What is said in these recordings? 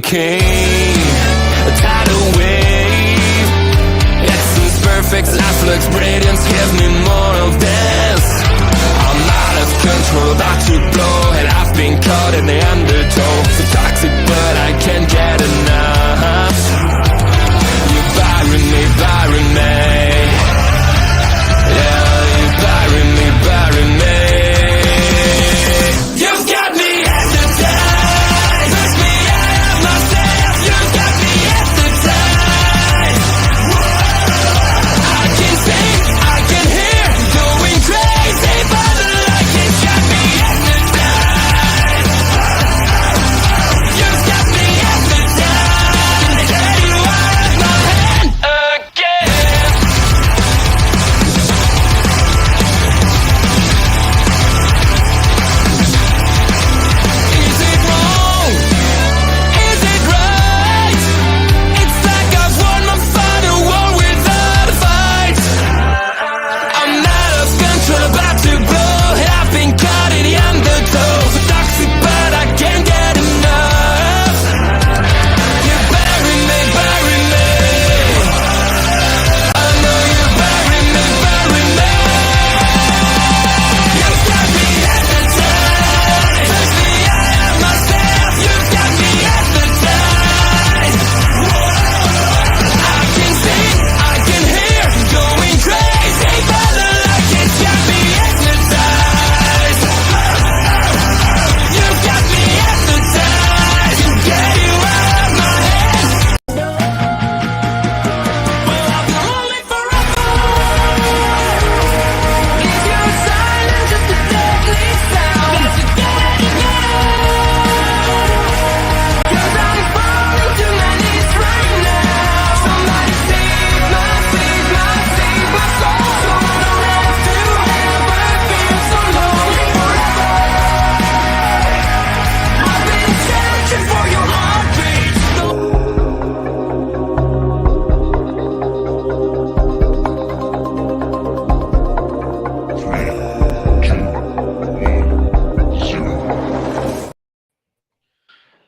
hurricane, a tidal wave. Essence perfect, life looks brilliant. Give me more of this. I'm out of control, about to blow, and I've been caught in the undertow. So toxic, but I can't get enough. You're burying me, burying me. Yeah, you're burying me, burying me. You've got me hypnotized, push me out of myself. You've got me hypnotized. I can see, I can hear, going crazy, but the light has got me hypnotized. You've got me hypnotized. Get you out of my head again. Is it wrong? Is it right? It's like I've won my final war without a fight. I'm out of control, about to blow, and I've been caught in the undertow. So toxic, but I can't get enough. You bury me, bury me. I know you bury me, bury me. You've got me hypnotized, push me out of myself. You've got me hypnotized. I can see, I can hear, going crazy, but the light has got me hypnotized. You've got me hypnotized. You get you out of my head. Will I be lonely forever? Is your silence just a deadly sound? Is it getting out? 'Cause I'm falling to my knees right now. Somebody save my, save my, save my soul. Don't wanna have to ever feel so lonely forever. I've been searching for your heartbeat.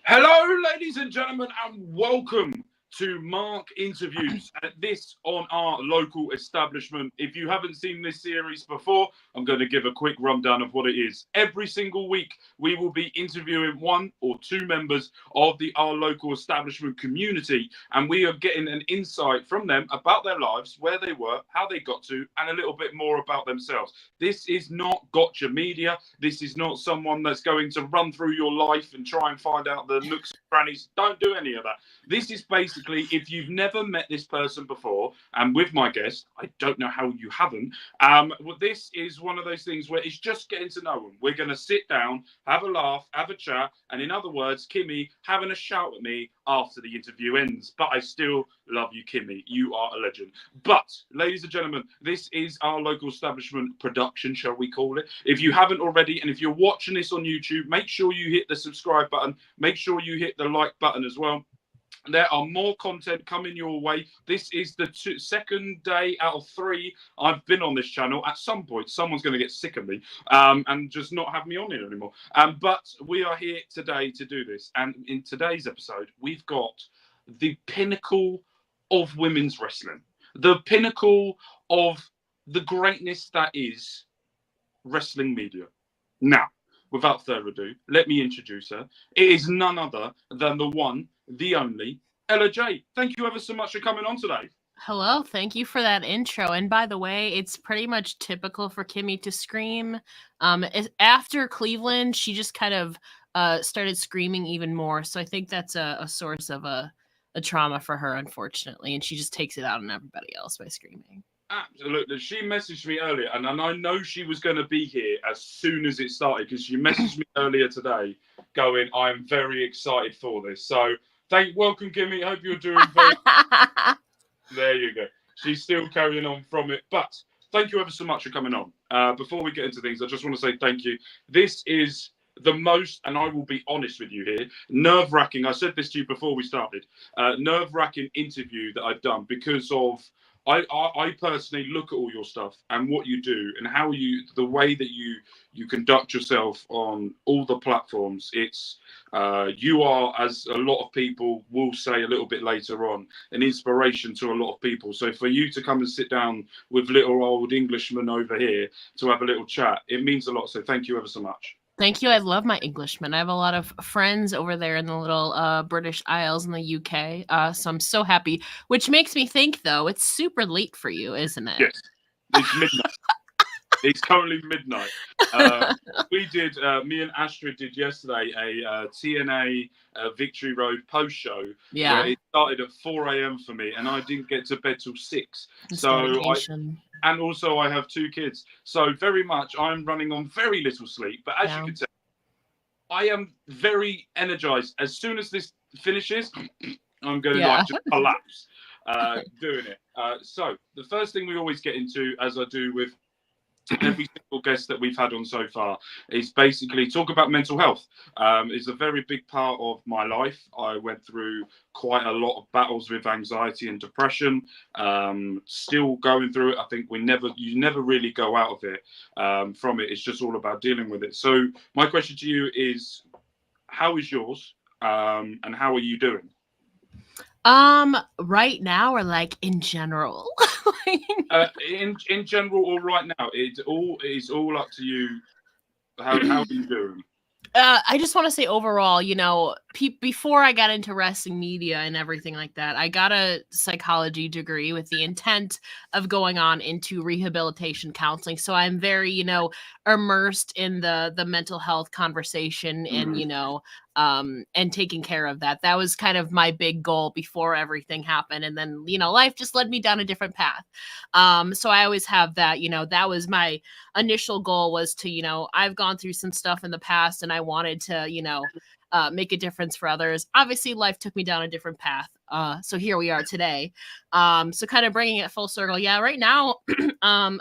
Hello, ladies and gentlemen, and welcome to Mark Interviews. This on our local establishment. If you haven't seen this series before, I'm going to give a quick rundown of what it is. Every single week, we will be interviewing one or two members of our local establishment community, and we are getting an insight from them about their lives, where they were, how they got to, and a little bit more about themselves. This is not gotcha media. This is not someone that's going to run through your life and try and find out the nooks and crannies. Don't do any of that. This is basically, if you've never met this person before, and with my guest, I don't know how you haven't, well, this is one of those things where it's just getting to know them. We're going to sit down, have a laugh, have a chat, and in other words, Kimmy having a shout at me after the interview ends. But I still love you, Kimmy. You are a legend. But, ladies and gentlemen, this is our local establishment production, shall we call it. If you haven't already, and if you're watching this on YouTube, make sure you hit the subscribe button. Make sure you hit the like button as well. There are more content coming your way. This is the second day out of 3 I've been on this channel. At some point, someone's going to get sick of me and just not have me on here anymore. But we are here today to do this. And in today's episode, we've got the pinnacle of women's wrestling. The pinnacle of the greatness that is wrestling media. Now, without further ado, let me introduce her. It is none other than the one, the only, Ella J. Thank you ever so much for coming on today. Hello, thank you for that intro. And by the way, it's pretty much typical for Kimmy to scream. After Cleveland, she just kind of started screaming even more. So I think that's a source of a trauma for her, unfortunately. And she just takes it out on everybody else by screaming. Absolutely. She messaged me earlier, and I know she was going to be here as soon as it started, because she messaged me earlier today going, I'm very excited for this. So welcome, Kimmy. Hope you're doing very There you go. She's still carrying on from it. But thank you ever so much for coming on. Before we get into things, I just want to say thank you. This is the most, and I will be honest with you here, nerve-wracking. I said this to you before we started. Nerve-wracking interview that I've done because of I personally look at all your stuff and what you do and how the way that you conduct yourself on all the platforms. It's you are, as a lot of people will say a little bit later on, an inspiration to a lot of people. So for you to come and sit down with little old Englishman over here to have a little chat, it means a lot. So thank you ever so much. Thank you. I love my Englishman. I have a lot of friends over there in the little British Isles in the UK. So I'm so happy. Which makes me think, though, it's super late for you, isn't it? Yes, it's midnight. It's currently midnight. We did, me and Astrid did yesterday a TNA Victory Road post show. Yeah. Where it started at 4 a.m. for me, and I didn't get to bed till 6. It's So dedication. and also I have 2 kids. So very much I'm running on very little sleep. But as you can tell, I am very energized. As soon as this finishes, I'm going to like just collapse doing it. So the first thing we always get into, as I do with every single guest that we've had on so far, is basically talk about mental health. It's a very big part of my life. I went through quite a lot of battles with anxiety and depression. Still going through it. I think you never really go out of it from it. It's just all about dealing with it. So my question to you is, how is yours? And how are you doing? Right now or like in general? In general or right now? It's all up to you. How are you doing? I just want to say overall, before I got into wrestling media and everything like that, I got a psychology degree with the intent of going on into rehabilitation counseling. So I'm very, immersed in the mental health conversation and, and taking care of that. That was kind of my big goal before everything happened. And then, life just led me down a different path. So I always have that, that was my initial goal, was to, I've gone through some stuff in the past and I wanted to, make a difference for others. Obviously, life took me down a different path. So here we are today. So kind of bringing it full circle. Yeah, right now, I'm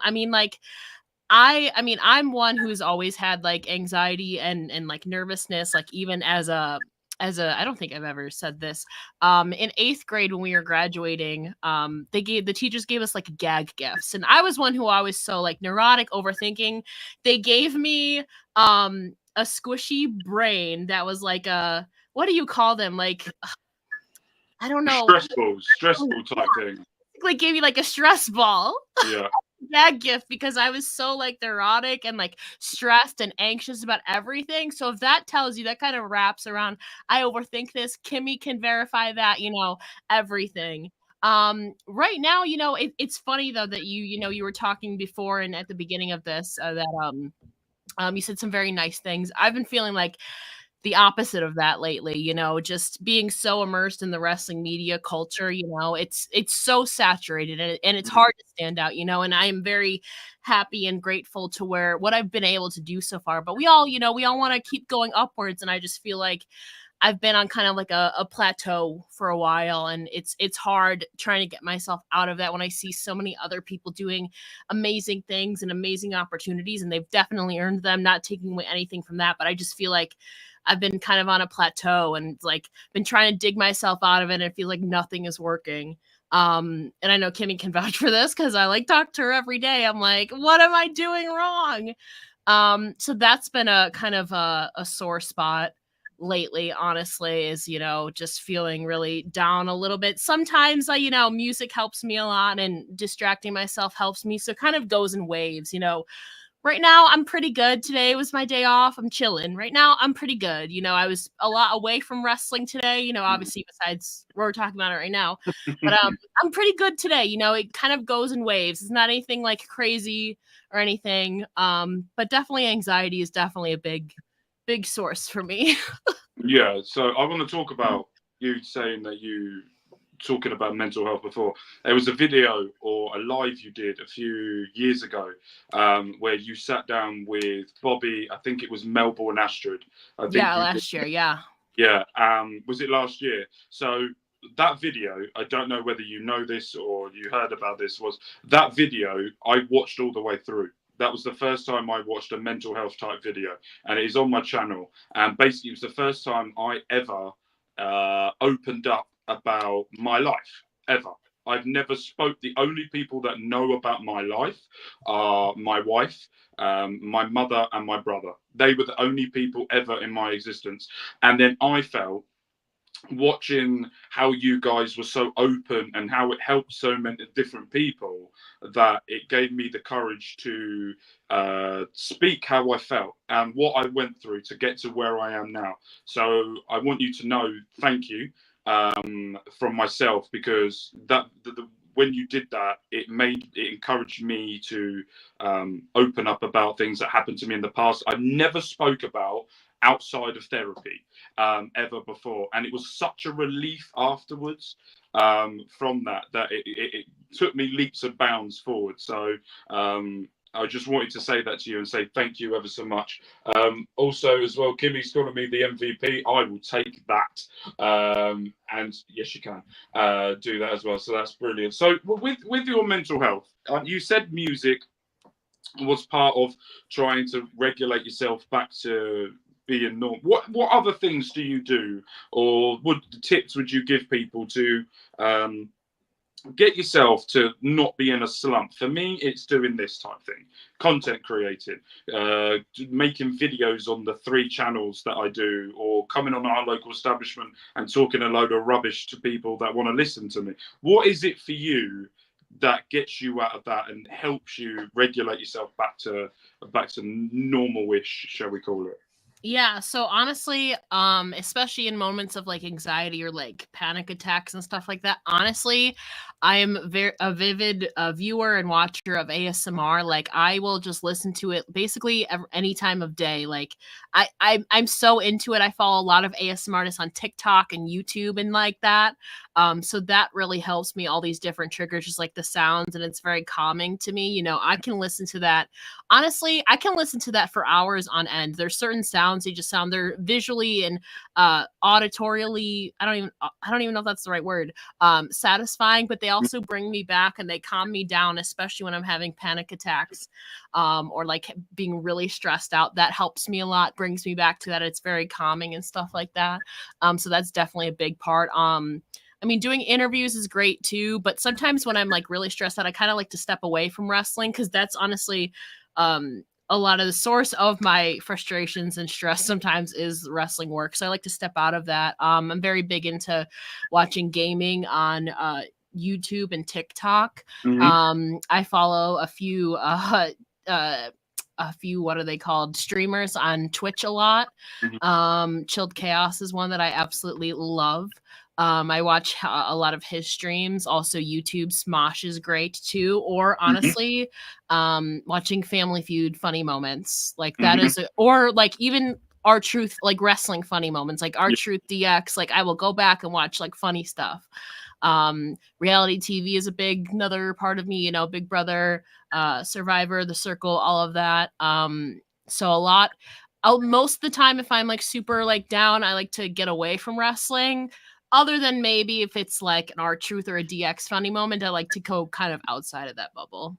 one who's always had like anxiety and like nervousness, like even as a I don't think I've ever said this. In 8th grade when we were graduating, the teachers gave us like gag gifts. And I was one who always so like neurotic, overthinking. They gave me a squishy brain that was like what do you call them? Like I don't know. Stressful type thing. Like gave me like a stress ball. Yeah. Gag gift because I was so like neurotic and like stressed and anxious about everything. So if that tells you, that kind of wraps around I overthink this. Kimmy can verify that, everything. Right now, it's funny though that you were talking before and at the beginning of this that you said some very nice things. I've been feeling like the opposite of that lately, just being so immersed in the wrestling media culture, it's so saturated and it's hard to stand out, and I am very happy and grateful to where what I've been able to do so far. But we all want to keep going upwards. And I just feel like I've been on kind of like a plateau for a while, and it's hard trying to get myself out of that when I see so many other people doing amazing things and amazing opportunities, and they've definitely earned them, not taking away anything from that. But I just feel like I've been kind of on a plateau and like been trying to dig myself out of it, and I feel like nothing is working. And I know Kimmy can vouch for this because I like talk to her every day. I'm like, what am I doing wrong? So that's been a kind of a sore spot lately, honestly, is just feeling really down a little bit. Sometimes music helps me a lot and distracting myself helps me, so it kind of goes in waves. Right now I'm pretty good. Today was my day off. I'm chilling. Right now I'm pretty good. I was a lot away from wrestling today, obviously besides we're talking about it right now. But I'm pretty good today. It kind of goes in waves. It's not anything like crazy or anything. But definitely anxiety is definitely a big source for me. Yeah, so I want to talk about you saying that you talking about mental health before. There was a video or a live you did a few years ago where you sat down with Bobby. I think it was Melbourne Astrid. Last year. Yeah. Yeah. Was it last year? So that video, I don't know whether you know this or you heard about this, was that video I watched all the way through. That was the first time I watched a mental health type video, and it is on my channel. And basically, it was the first time I ever opened up about my life ever. I've never spoke. The only people that know about my life are my wife, my mother, and my brother. They were the only people ever in my existence. And then I felt, watching how you guys were so open and how it helped so many different people, that it gave me the courage to speak how I felt and what I went through to get to where I am now. So I want you to know, thank you, from myself, because when you did that, it encouraged me to open up about things that happened to me in the past I never spoke about outside of therapy ever before. And it was such a relief afterwards, from that it took me leaps and bounds forward. So I just wanted to say that to you and say thank you ever so much. Also, as well, Kimmy's calling me the MVP. I will take that. And yes, you can do that as well. So that's brilliant. So with your mental health, you said music was part of trying to regulate yourself back to being normal. What other things do you do, or what tips would you give people to get yourself to not be in a slump? For me, it's doing this type thing: content creating, making videos on the 3 channels that I do, or coming on our local establishment and talking a load of rubbish to people that want to listen to me. What is it for you that gets you out of that and helps you regulate yourself back to normal-ish, shall we call it? Yeah, so honestly, especially in moments of like anxiety or like panic attacks and stuff like that, honestly, I am a vivid viewer and watcher of ASMR. Like I will just listen to it basically any time of day. Like I'm so into it. I follow a lot of ASMR artists on TikTok and YouTube and like that. So that really helps me. All these different triggers, just like the sounds, and it's very calming to me. You know, I can listen to that. Honestly, I can listen to that for hours on end. There's certain sounds they just sound, they're visually and auditorially, I don't even know if that's the right word, satisfying, but they also bring me back and they calm me down, especially when I'm having panic attacks, or like being really stressed out. That helps me a lot, brings me back to that. It's very calming and stuff like that. So that's definitely a big part. I mean, doing interviews is great too, but sometimes when I'm like really stressed out, I kind of like to step away from wrestling, because that's honestly a lot of the source of my frustrations and stress sometimes is wrestling work. So I like to step out of that. I'm very big into watching gaming on YouTube and TikTok. I follow a few what are they called, streamers on Twitch a lot. Chilled Chaos is one that I absolutely love. I watch a lot of his streams. Also, YouTube Smosh is great too. Or honestly, watching Family Feud funny moments, like that is, or like even R-Truth, like wrestling funny moments, like R-Truth DX. Like I will go back and watch like funny stuff. Reality TV is another part of me. You know, Big Brother, Survivor, The Circle, all of that. So a lot. Most of the time, if I'm like super like down, I like to get away from wrestling. Other than maybe if it's like an R-Truth or a DX funny moment, I like to go kind of outside of that bubble.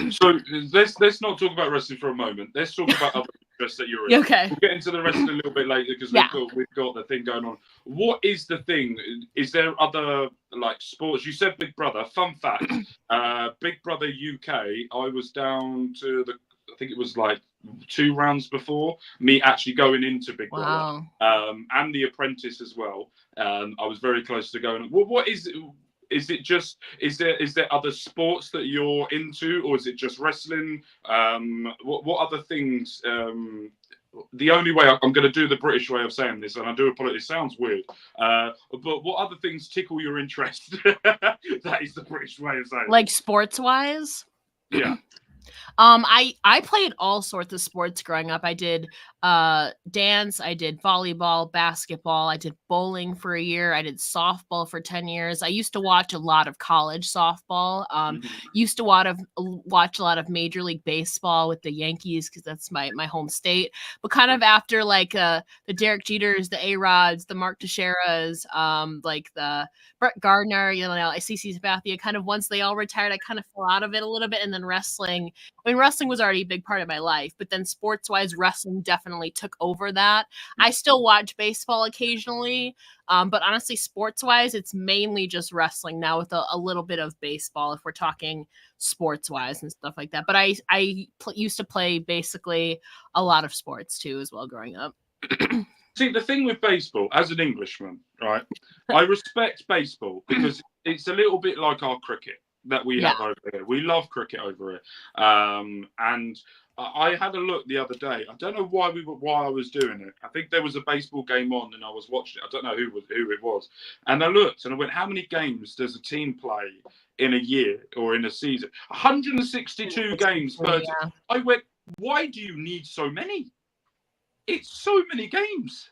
So let's not talk about wrestling for a moment. Let's talk about other interests that you're in. Okay. We'll get into the wrestling a little bit later, because we've got the thing going on. What is the thing? Is there other like sports? You said Big Brother. Fun fact: Big Brother UK. I was down to I think it was like 2 rounds before me actually going into Big Brother, and The Apprentice as well. I was very close to going. Well, what is it? Is there other sports that you're into, or is it just wrestling? What other things? The only way I'm going to do the British way of saying this, and I do apologize, it sounds weird, but what other things tickle your interest? That is the British way of saying it. Like sports wise? Yeah. I played all sorts of sports growing up. I did dance, I did volleyball, basketball, I did bowling for a year, I did softball for 10 years. I used to watch a lot of college softball. Used to watch a lot of Major League Baseball with the Yankees, because that's my home state. But kind of after like the Derek Jeters, the A-Rods, the Mark Teixeiras, like the Brett Gardner, you know, CC Sabathia, kind of once they all retired, I kind of fell out of it a little bit, and then wrestling wrestling. I mean, wrestling was already a big part of my life, but then sports wise, wrestling definitely took over that. I still watch baseball occasionally, but honestly, sports wise, it's mainly just wrestling now with a little bit of baseball if we're talking sports wise and stuff like that. But I used to play basically a lot of sports too as well growing up. See, the thing with baseball, as an Englishman, right, I respect baseball because it's a little bit like our cricket that we have over here. We love cricket over here. And I had a look the other day. I don't know why I was doing it. I think there was a baseball game on and I was watching it. I don't know who it was. And I looked and I went, how many games does a team play in a year or in a season? 162 games per team. I went, why do you need so many? It's so many games.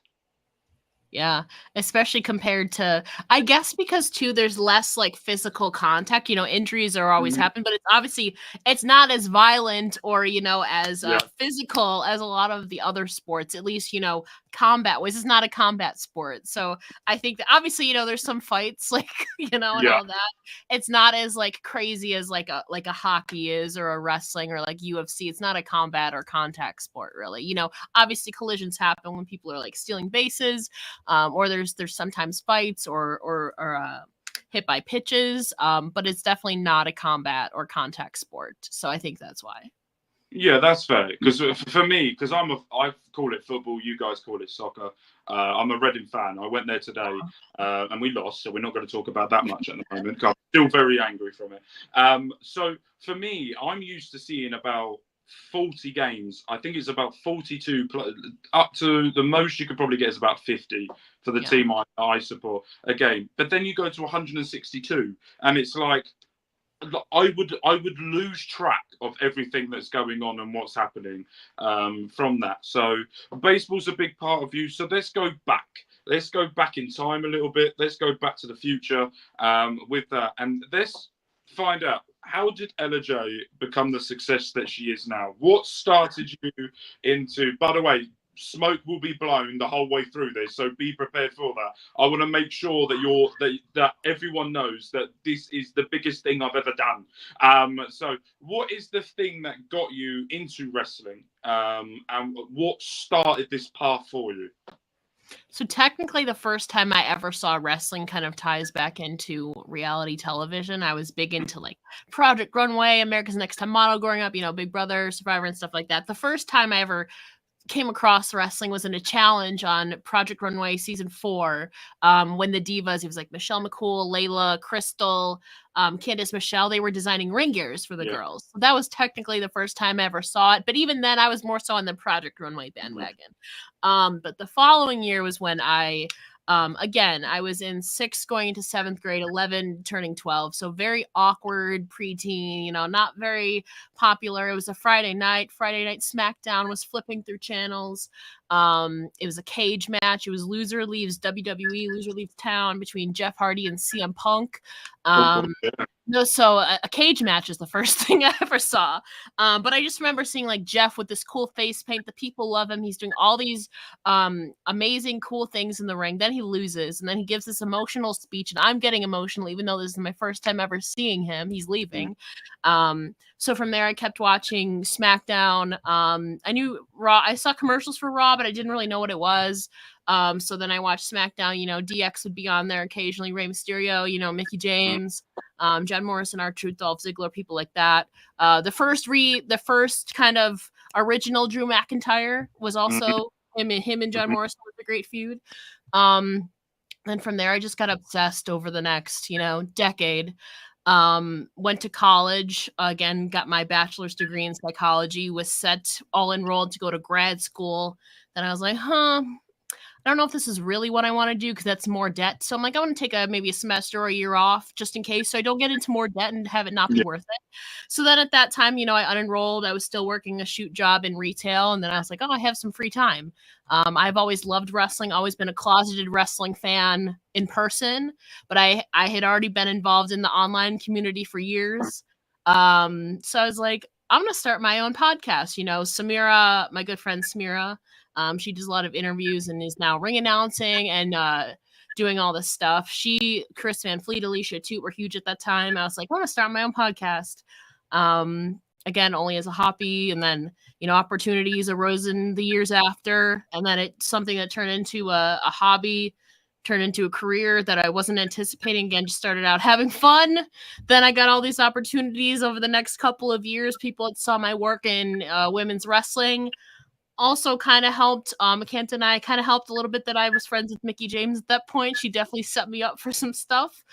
Yeah, especially compared to, I guess because too, there's less like physical contact, you know, injuries are always happen, but it's obviously, it's not as violent or, you know, as physical as a lot of the other sports, at least, you know, combat wise. It's not a combat sport. So I think that obviously, you know, there's some fights like, you know, and all that. It's not as like crazy as like a hockey is or a wrestling or like UFC. It's not a combat or contact sport really. You know, obviously collisions happen when people are like stealing bases. Or there's sometimes fights or hit by pitches, but it's definitely not a combat or contact sport. So I think that's why. Yeah, that's fair. Because for me, because I call it football, you guys call it soccer. I'm a Reading fan. I went there today and we lost, so we're not going to talk about that much at the moment. I'm still very angry from it. So for me, I'm used to seeing about 40 games. I think it's about 42 up to the most you could probably get is about 50 for the team I support a game. But then you go to 162 and it's like I would lose track of everything that's going on and what's happening from that. So baseball's a big part of you. So let's go back. Let's go back in time a little bit. Let's go back to the future with that. And let's find out, how did Ella Jay become the success that she is now? What started you into, by the way, smoke will be blown the whole way through this, so be prepared for that. I want to make sure that that everyone knows that this is the biggest thing I've ever done. So what is the thing that got you into wrestling, and what started this path for you? So technically the first time I ever saw wrestling kind of ties back into reality television. I was big into like Project Runway, America's Next Top Model growing up, you know, Big Brother, Survivor and stuff like that. The first time I ever came across wrestling was in a challenge on Project Runway season 4, when the divas, it was like Michelle McCool, Layla, Crystal, Candice Michelle, they were designing ring gears for the girls. So that was technically the first time I ever saw it. But even then I was more so on the Project Runway bandwagon. But the following year was when again, I was in 6th going into 7th grade, 11 turning 12. So very awkward preteen, you know, not very popular. It was a Friday night. Friday Night SmackDown was flipping through channels. It was a cage match. It was Loser Leaves WWE, Loser Leaves Town between Jeff Hardy and CM Punk. No, so a cage match is the first thing I ever saw. But I just remember seeing like Jeff with this cool face paint. The people love him. He's doing all these amazing, cool things in the ring. Then he loses, and then he gives this emotional speech, and I'm getting emotional, even though this is my first time ever seeing him. He's leaving. So from there, I kept watching SmackDown. I knew Raw. I saw commercials for Raw, but I didn't really know what it was. So then I watched SmackDown. You know, DX would be on there occasionally. Rey Mysterio, you know, Mickey James, John Morrison, R-Truth, Dolph Ziggler, people like that. The first kind of original Drew McIntyre was also him and John Morrison was a great feud. And from there, I just got obsessed over the next, you know, decade. Went to college, again, got my bachelor's degree in psychology, was set all enrolled to go to grad school. Then I was like, I don't know if this is really what I want to do because that's more debt. So I'm like, I want to take maybe a semester or a year off just in case so I don't get into more debt and have it not be worth it. So then at that time, you know, I unenrolled. I was still working a shoot job in retail. And then I was like, oh, I have some free time. I've always loved wrestling, always been a closeted wrestling fan in person, but I had already been involved in the online community for years. So I was like, I'm going to start my own podcast. You know, Samira, my good friend Samira, she does a lot of interviews and is now ring announcing and doing all this stuff. Chris Van Fleet, Alicia Toot were huge at that time. I was like, I want to start my own podcast. again, only as a hobby, and then opportunities arose in the years after, and then it's something that turned into a hobby, turned into a career that I wasn't anticipating. Again, just started out having fun. Then I got all these opportunities over the next couple of years. People that saw my work in women's wrestling also kind of helped. Kent and I kind of helped a little bit that I was friends with Mickie James at that point. She definitely set me up for some stuff.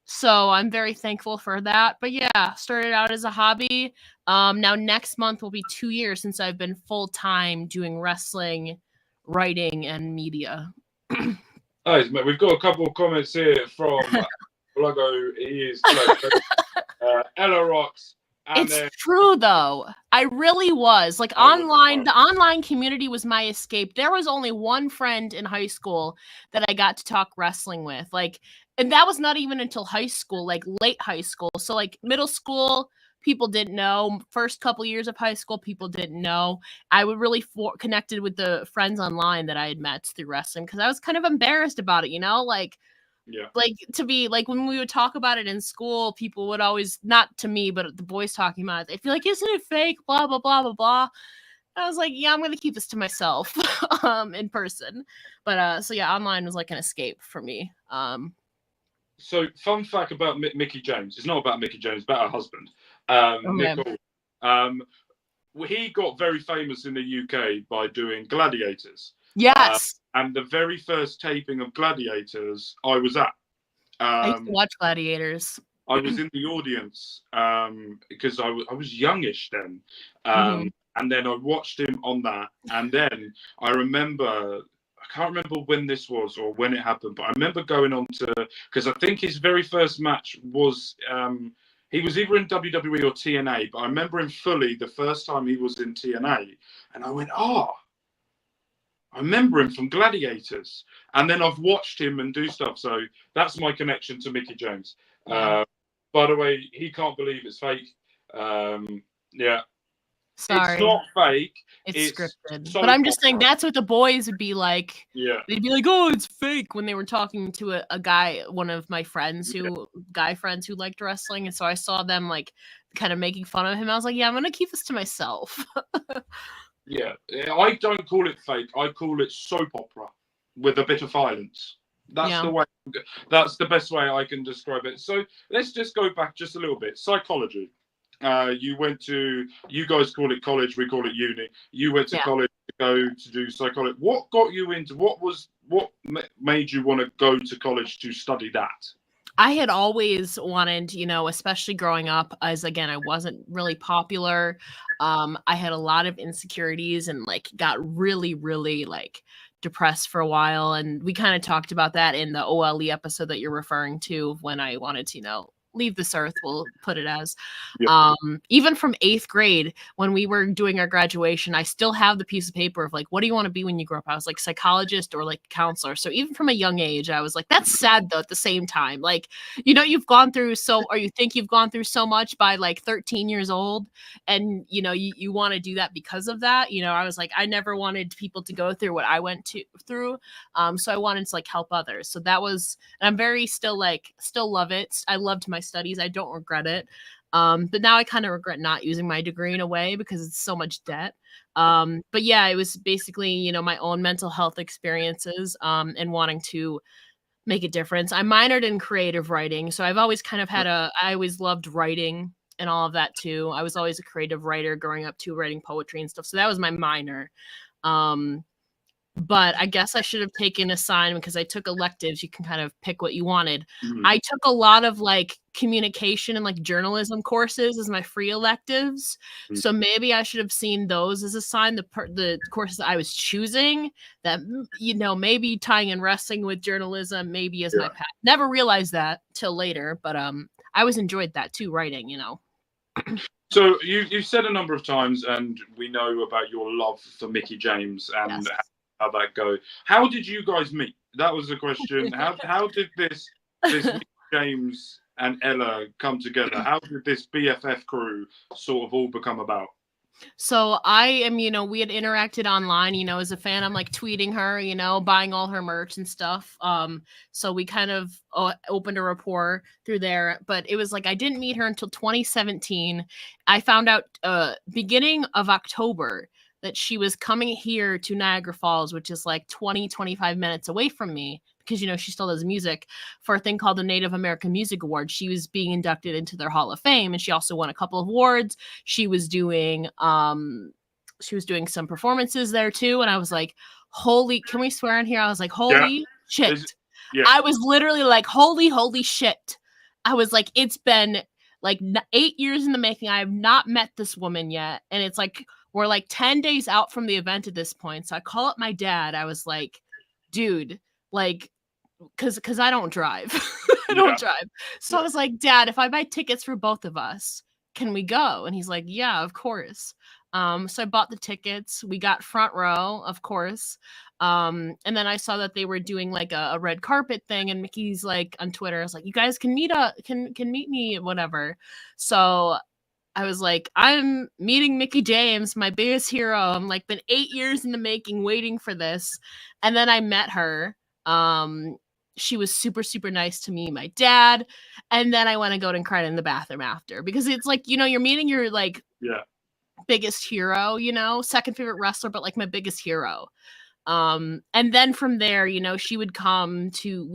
So I'm very thankful for that. But yeah, started out as a hobby. Now next month will be 2 years since I've been full time doing wrestling, writing, and media. Nice, mate. We've got a couple of comments here from Bluggo. He is Ella Rocks. And It's true though. I really was like online. The online community was my escape. There was only one friend in high school that I got to talk wrestling with. Like, and that was not even until high school, like late high school. So like middle school, people didn't know. First couple years of high school, people didn't know. I would really connected with the friends online that I had met through wrestling because I was kind of embarrassed about it, like. yeah. Like to be like when we would talk about it in school, people would always, not to me, but the boys talking about it, they'd be like, isn't it fake? Blah, blah, blah, blah, blah. I was like, yeah, I'm going to keep this to myself in person. But so yeah, online was like an escape for me. So fun fact about Mickie James. It's not about Mickie James, it's about her husband. Nick Aldis. He got very famous in the UK by doing Gladiators. Yes. And the very first taping of Gladiators I was at. I used to watch Gladiators. I was in the audience because I was youngish then. And then I watched him on that. And then I remember, I can't remember when this was or when it happened, but I remember going on to, because I think his very first match was, he was either in WWE or TNA, but I remember him fully the first time he was in TNA. And I went, I remember him from Gladiators. And then I've watched him and do stuff. So that's my connection to Mickie James. By the way, he can't believe it's fake. Yeah. Sorry. It's not fake. It's scripted. But I'm just saying that's what the boys would be like. Yeah. They'd be like, oh, it's fake when they were talking to a guy, one of my friends guy friends who liked wrestling. And so I saw them like kind of making fun of him. I was like, yeah, I'm going to keep this to myself. Yeah. I don't call it fake. I call it soap opera with a bit of violence. That's the way. That's the best way I can describe it. So let's just go back just a little bit. Psychology. You guys call it college, we call it uni. You went to college to go to do psychology. What got you into, what made you want to go to college to study that? I had always wanted, especially growing up, as again, I wasn't really popular. I had a lot of insecurities and like got really, really like depressed for a while. And we kind of talked about that in the OLE episode that you're referring to when I wanted to, leave this earth, we'll put it as. Even from 8th grade, when we were doing our graduation, I still have the piece of paper of like, what do you want to be when you grow up? I was like psychologist or like counselor. So even from a young age, I was like, that's sad though at the same time. Like, you've gone through or you think you've gone through so much by like 13 years old, and you want to do that because of that. I was like, I never wanted people to go through what I went through. So I wanted to like help others. So that was, and I'm very still love it. I loved my studies. I don't regret it. But now I kind of regret not using my degree in a way because it's so much debt. But yeah, it was basically, my own mental health experiences, and wanting to make a difference. I minored in creative writing. So I've always kind of I always loved writing and all of that too. I was always a creative writer growing up too, writing poetry and stuff. So that was my minor. But I guess I should have taken a sign because I took electives. You can kind of pick what you wanted. I took a lot of like communication and like journalism courses as my free electives. So maybe I should have seen those as a sign, the courses I was choosing, that, maybe tying in wrestling with journalism, maybe as my path. Never realized that till later, but I always enjoyed that too, writing, So you said a number of times, and we know about your love for Mickie James and how that go. How did you guys meet? That was the question. How did this Mickie James and Ella come together? How did this BFF crew sort of all become about? So I am, we had interacted online, as a fan. I'm like tweeting her, buying all her merch and stuff. So we kind of opened a rapport through there. But it was like I didn't meet her until 2017. I found out beginning of October that she was coming here to Niagara Falls, which is like 25 minutes away from me, because she still does music, for a thing called the Native American Music Awards. She was being inducted into their Hall of Fame, and she also won a couple of awards. She was doing some performances there too, and I was like, holy, can we swear in here? I was like, holy shit. Yeah. I was literally like, holy shit. I was like, it's been like 8 years in the making. I have not met this woman yet, and it's like we're like 10 days out from the event at this point. So I call up my dad. I was like, dude, like, because I don't drive. I don't drive. So I was like, Dad, if I buy tickets for both of us, can we go? And he's like, yeah, of course. So I bought the tickets. We got front row, of course. And then I saw that they were doing like a red carpet thing, and Mickey's like on Twitter, I was like, you guys can meet me, whatever. So I was like, I'm meeting Mickie James, my biggest hero. I'm like, been 8 years in the making, waiting for this. And then I met her. She was super, super nice to me, my dad. And then I went and go and cried in the bathroom after, because it's like, you're meeting your like biggest hero, second favorite wrestler, but like my biggest hero. And then from there, she would come to,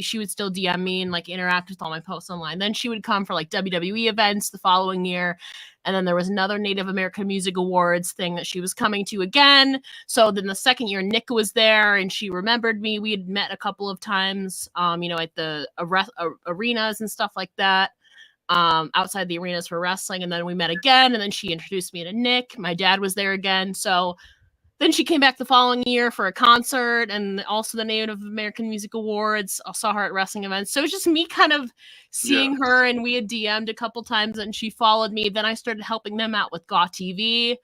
she would still DM me and like interact with all my posts online. Then she would come for like WWE events the following year. And then there was another Native American Music Awards thing that she was coming to again. So then the second year, Nick was there and she remembered me. We had met a couple of times, at the arenas and stuff like that. Outside the arenas for wrestling. And then we met again. And then she introduced me to Nick. My dad was there again. So then she came back the following year for a concert and also the Native American Music Awards. I saw her at wrestling events. So it was just me kind of seeing her, and we had DM'd a couple times and she followed me. Then I started helping them out with GAW TV.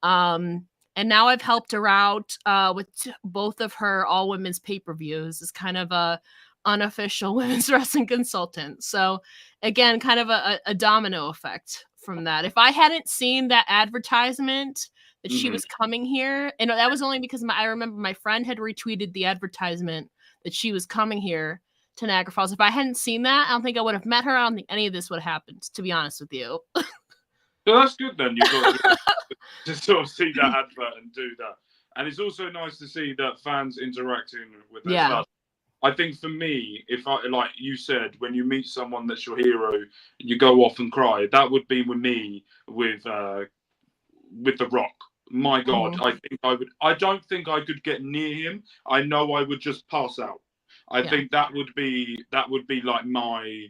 And now I've helped her out with both of her all women's pay-per-views as kind of a unofficial women's wrestling consultant. So again, kind of a domino effect from that. If I hadn't seen that advertisement that she was coming here, and that was only because I remember my friend had retweeted the advertisement that she was coming here to Niagara Falls. If I hadn't seen that, I don't think I would have met her. I don't think any of this would have happened, to be honest with you. So that's good then. You've got to sort of see that advert and do that. And it's also nice to see that fans interacting with their stuff. I think for me, if I, like you said, when you meet someone that's your hero, you go off and cry. That would be with me with The Rock. My God, I think I would. I don't think I could get near him. I know I would just pass out. I think that would be like my.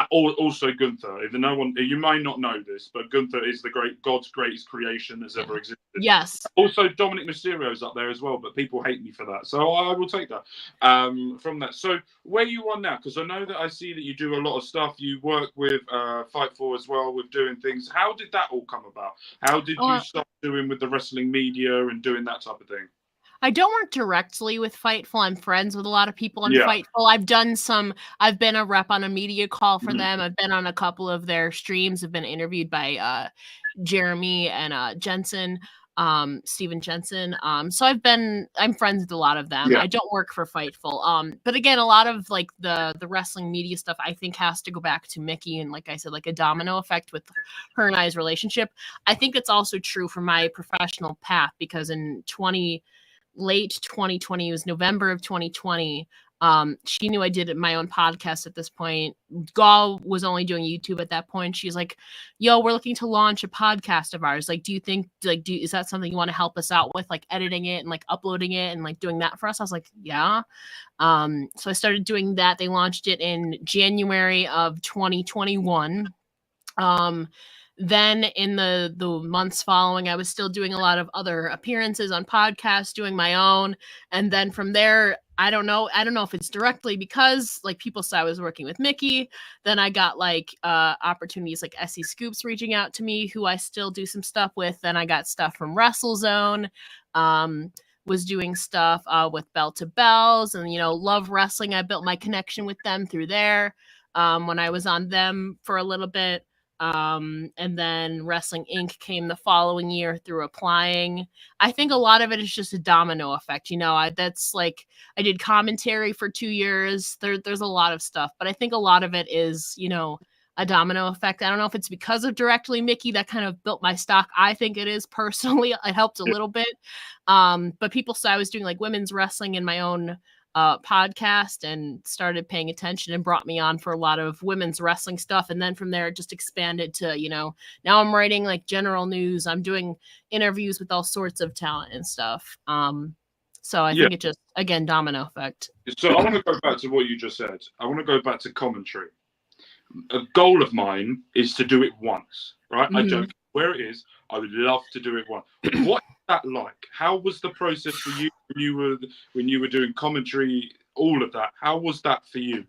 Also, Gunther. If no one, you may not know this, but Gunther is God's greatest creation that's ever existed. Yes. Also, Dominic Mysterio's up there as well, but people hate me for that, so I will take that. From that. So where you are now, because I know that I see that you do a lot of stuff. You work with Fightful as well, with doing things. How did that all come about? How did you start doing with the wrestling media and doing that type of thing? I don't work directly with Fightful. I'm friends with a lot of people in Fightful. I've been a rep on a media call for them. I've been on a couple of their streams. I've been interviewed by Jeremy and Jensen, Steven Jensen. So I'm friends with a lot of them. I don't work for Fightful. But again, a lot of like the wrestling media stuff, I think, has to go back to Mickie. And like I said, like a domino effect with her and I's relationship. I think it's also true for my professional path, because in late 2020, it was November of 2020. She knew I did my own podcast at this point. GAW was only doing YouTube at that point. She's like, yo, we're looking to launch a podcast of ours. Like, do you think, like, is that something you want to help us out with, like editing it and like uploading it and like doing that for us? I was like, yeah. So I started doing that. They launched it in January of 2021. Then in the months following, I was still doing a lot of other appearances on podcasts, doing my own. And then from there, I don't know if it's directly because like people saw I was working with Mickie. Then I got like opportunities like SE Scoops reaching out to me, who I still do some stuff with. Then I got stuff from WrestleZone. Was doing stuff with Bell to Bells and, Love Wrestling. I built my connection with them through there when I was on them for a little bit. And then Wrestling Inc. came the following year through applying. I think a lot of it is just a domino effect. That's like I did commentary for 2 years. There's a lot of stuff, but I think a lot of it is, a domino effect. I don't know if it's because of Directly Mickey that kind of built my stock. I think it is personally. It helped a little bit. But people saw I was doing like women's wrestling in my own podcast and started paying attention and brought me on for a lot of women's wrestling stuff. And then from there, it just expanded to, now I'm writing like general news. I'm doing interviews with all sorts of talent and stuff. So I think it just, again, domino effect. So I want to go back to what you just said. I want to go back to commentary. A goal of mine is to do it once, right? I don't care where it is. I would love to do it once. What is that like? How was the process for you when you were doing commentary, all of that? How was that for you?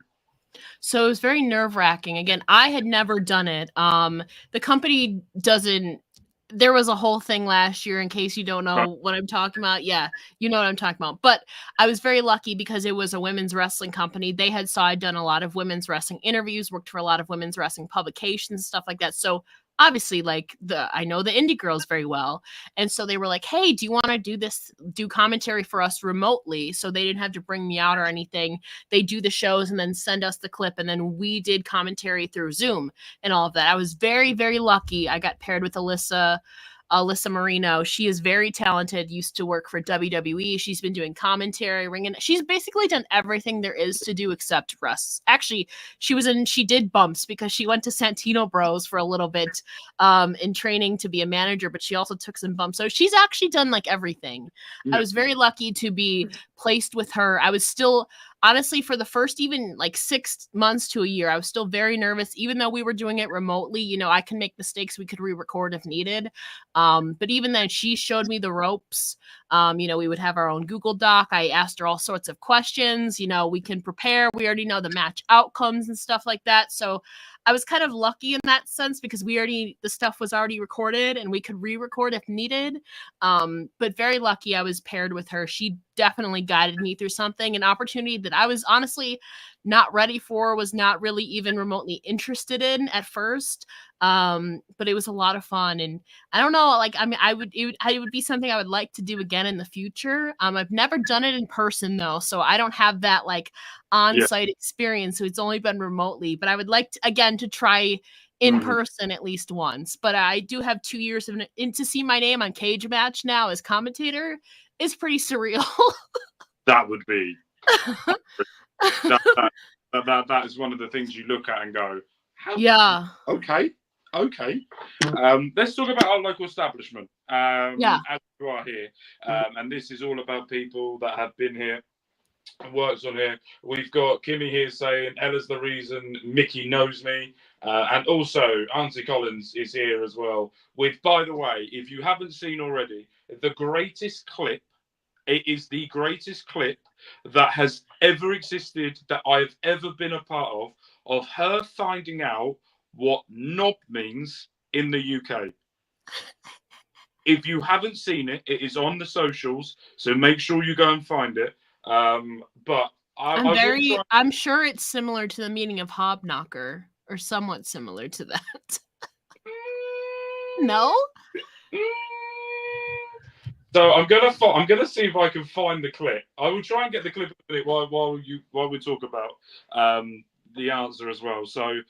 So it was very nerve-wracking. Again, I had never done it. The company doesn't. There was a whole thing last year, in case you don't know what I'm talking about. Yeah, you know what I'm talking about. But I was very lucky because it was a women's wrestling company. They had saw I'd done a lot of women's wrestling interviews, worked for a lot of women's wrestling publications, stuff like that. So obviously, like I know the indie girls very well. And so they were like, hey, do you want to do commentary for us remotely? So they didn't have to bring me out or anything. They do the shows and then send us the clip. And then we did commentary through Zoom and all of that. I was very, very lucky. I got paired with Alyssa Marino. She is very talented, used to work for WWE. She's been doing commentary, ringing. She's basically done everything there is to do except wrestling. Actually, she did bumps because she went to Santino Bros for a little bit in training to be a manager, but she also took some bumps. So she's actually done like everything. I was very lucky to be placed with her. I was still, honestly, for the first even like 6 months to a year, I was still very nervous, even though we were doing it remotely. I can make mistakes. We could re-record if needed. But even then, she showed me the ropes. We would have our own Google Doc. I asked her all sorts of questions. We can prepare. We already know the match outcomes and stuff like that. So I was kind of lucky in that sense because the stuff was already recorded and we could re-record if needed. But very lucky I was paired with her. She definitely guided me through something, an opportunity that I was honestly not ready for, was not really even remotely interested in at first. But it was a lot of fun. And I don't know, it would be something I would like to do again in the future. I've never done it in person though. So I don't have that like on-site experience. So it's only been remotely, but I would like to try in person at least once. But I do have 2 years to see my name on Cage Match now as commentator is pretty surreal. That would be. that is one of the things you look at and go, okay. Let's talk about our local establishment. As you are here, and this is all about people that have been here and works on here. We've got Kimmy here saying Ella's the reason Mickey knows me, and also Auntie Collins is here as well with, by the way, if you haven't seen already, the greatest clip. It is the greatest clip that has ever existed that I've ever been a part of her finding out what knob means in the UK. If you haven't seen it, it is on the socials, so make sure you go and find it. But I'm sure it's similar to the meaning of hobknocker, or somewhat similar to that. No? So I'm gonna see if I can find the clip. I will try and get the clip of it while we talk about the answer as well. So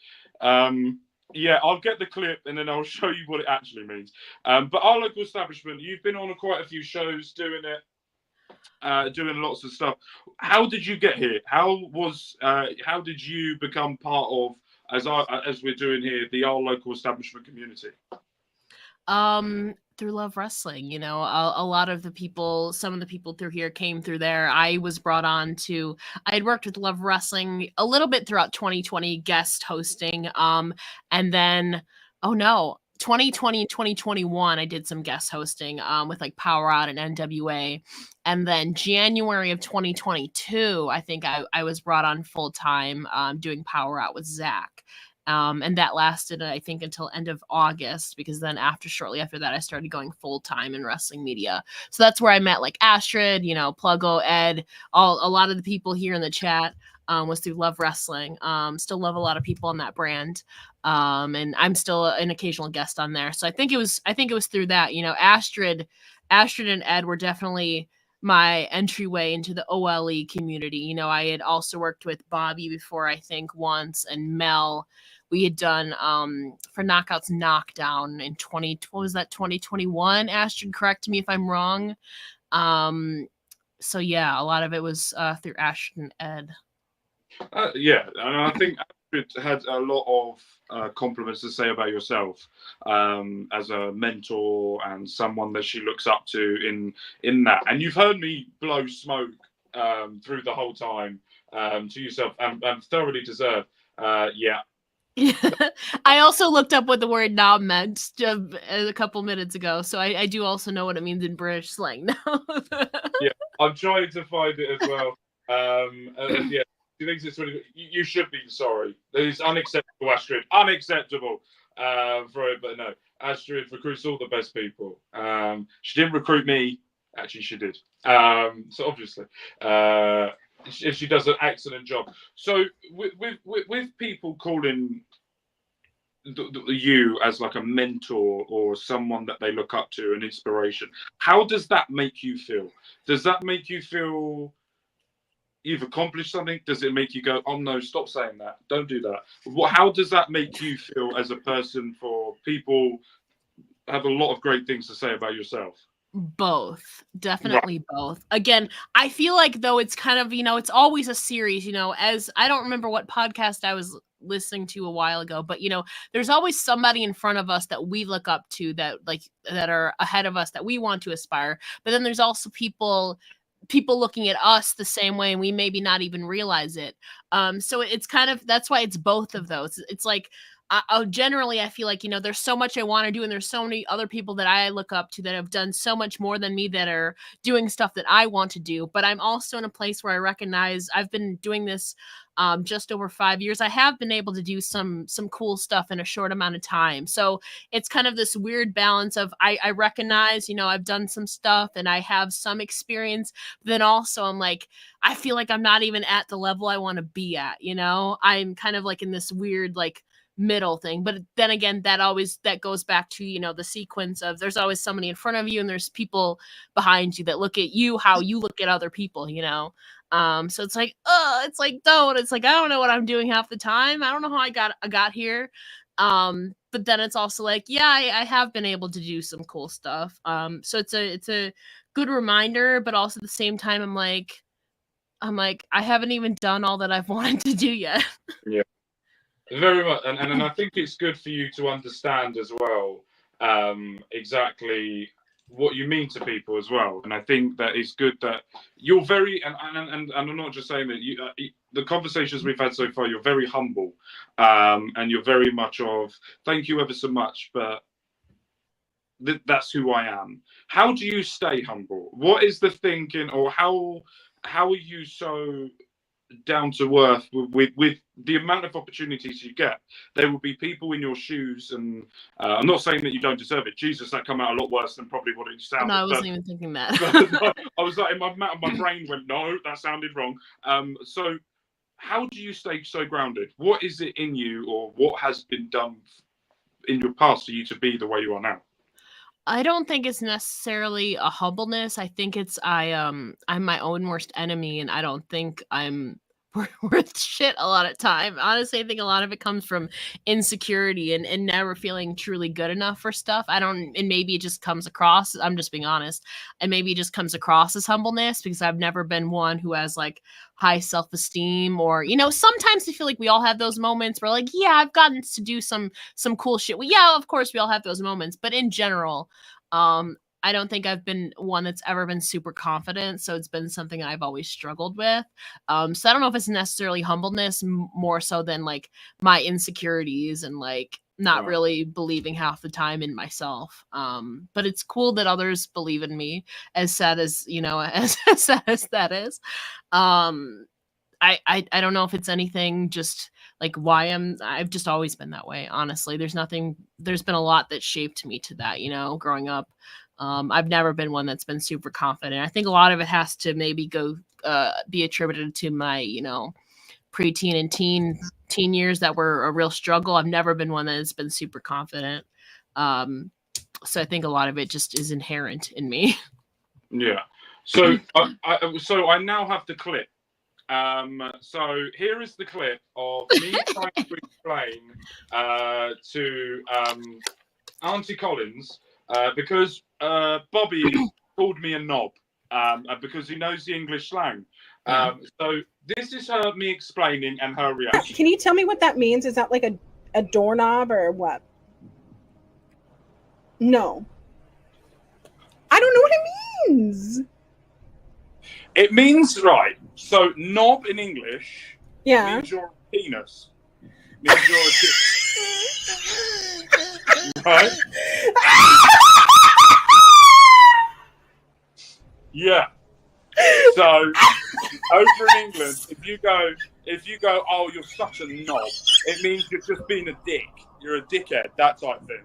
I'll get the clip and then I'll show you what it actually means. But our local establishment, you've been on quite a few shows doing it, doing lots of stuff. How did you get here? How did you become part of, as we're doing here, our local establishment community? Through Love Wrestling, a lot of the people, some of the people through here came through there. I was brought on I had worked with Love Wrestling a little bit throughout 2020, guest hosting. And then, 2020, 2021, I did some guest hosting, with like Power Out and NWA. And then January of 2022, I think I was brought on full time, doing Power Out with Zach. And that lasted, I think, until end of August, because then shortly after that, I started going full time in wrestling media. So that's where I met like Astrid, Pluggo, Ed, a lot of the people here in the chat. was through Love Wrestling. Still love a lot of people on that brand. And I'm still an occasional guest on there. So I think it was through that, you know, Astrid and Ed were definitely my entryway into the OLE community. You know, I had also worked with Bobby before, I think once, and Mel. We had done for Knockouts Knockdown in 2021. Astrid, correct me if I'm wrong. So yeah, a lot of it was through Astrid and Ed. Yeah, and I think Astrid had a lot of compliments to say about yourself as a mentor and someone that she looks up to in that. And you've heard me blow smoke through the whole time to yourself, and thoroughly deserved. Yeah. I also looked up what the word knob meant a couple minutes ago, so I do also know what it means in British slang now. Yeah, I'm trying to find it as well. Yeah, she thinks it's really good. You should be sorry. It's unacceptable, Astrid. Unacceptable for it, but no. Astrid recruits all the best people. She didn't recruit me. Actually, she did. So obviously, she does an excellent job. So with people calling you as like a mentor or someone that they look up to, an inspiration, how does that make you feel? Does that make you feel you've accomplished something? Does it make you go, oh no, stop saying that, don't do that? How does that make you feel as a person, for people have a lot of great things to say about yourself? Both, definitely both. Again, I feel like though it's kind of, you know, it's always a series, you know, as I don't remember what podcast I was listening to a while ago, but you know, there's always somebody in front of us that we look up to, that are ahead of us, that we want to aspire. But then there's also people looking at us the same way, and we maybe not even realize it. So it's kind of, that's why it's both of those. It's like, generally, I feel like, you know, there's so much I want to do, and there's so many other people that I look up to that have done so much more than me, that are doing stuff that I want to do. But I'm also in a place where I recognize I've been doing this just over 5 years. I have been able to do some cool stuff in a short amount of time. So it's kind of this weird balance of I recognize, you know, I've done some stuff and I have some experience. But then also I'm like, I feel like I'm not even at the level I want to be at, you know? I'm kind of like in this weird, like, middle thing. But then again, that goes back to, you know, the sequence of there's always somebody in front of you and there's people behind you that look at you how you look at other people, you know. So it's like, it's like I don't know what I'm doing half the time. I don't know how I got here. But then it's also like, yeah, I have been able to do some cool stuff. So it's a good reminder, but also at the same time I'm like I haven't even done all that I've wanted to do yet. Yeah. Very much, and I think it's good for you to understand as well exactly what you mean to people as well. And I think that it's good that you're very, and I'm not just saying that you, the conversations we've had so far, you're very humble, and you're very much of thank you ever so much, but that's who I am. How do you stay humble? What is the thinking, or how are you so down to earth with the amount of opportunities you get? There will be people in your shoes, and I'm not saying that you don't deserve it. Jesus, that come out a lot worse than probably what it sounded. No, I wasn't even thinking that. I was like, my brain went, no, that sounded wrong. So how do you stay so grounded? What is it in you, or what has been done in your past for you to be the way you are now? I don't think it's necessarily a humbleness. I think it's I'm my own worst enemy, and I don't think I'm worth shit a lot of time. Honestly, I think a lot of it comes from insecurity and never feeling truly good enough for stuff. And maybe it just comes across, I'm just being honest, and maybe it just comes across as humbleness because I've never been one who has like high self-esteem, or, you know, sometimes I feel like we all have those moments where like, yeah, I've gotten to do some cool shit. Well, yeah, of course we all have those moments, but in general, I don't think I've been one that's ever been super confident. So it's been something I've always struggled with. So I don't know if it's necessarily humbleness more so than like my insecurities and like not really believing half the time in myself. But it's cool that others believe in me, as sad as, you know, as sad as that is. I don't know if it's anything just like why I've just always been that way. Honestly, there's been a lot that shaped me to that, you know, growing up. I've never been one that's been super confident. I think a lot of it has to maybe be attributed to my, you know, preteen and teen years that were a real struggle. I've never been one that has been super confident. So I think a lot of it just is inherent in me. Yeah. So I now have the clip. So here is the clip of me trying to explain to Auntie Collins because Bobby called me a knob because he knows the English slang. So this is me explaining and her reaction. Can you tell me what that means? Is that like a doorknob or what? No. I don't know what it means. It means, right, so knob in English means you're a penis. Means you're a dick. Right? Yeah. So over in England, if you go, oh, you're such a knob, it means you're just being a dick. You're a dickhead, that type thing.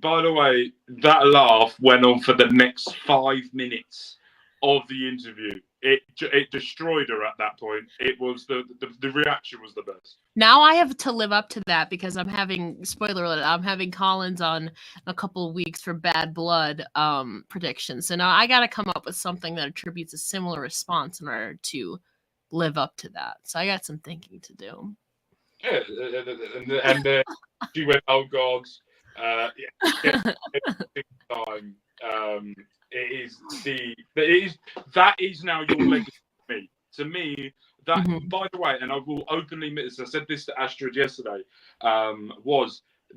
By the way, that laugh went on for the next 5 minutes of the interview. It destroyed her at that point. It was the reaction was the best. Now I have to live up to that because I'm having, spoiler alert, I'm having Collins on a couple of weeks for Bad Blood predictions. So now I got to come up with something that attributes a similar response in order to live up to that. So I got some thinking to do. Yeah, and she went, oh God. Time. That is now your legacy to me. To me, that by the way, and I will openly admit this, I said this to Astrid yesterday,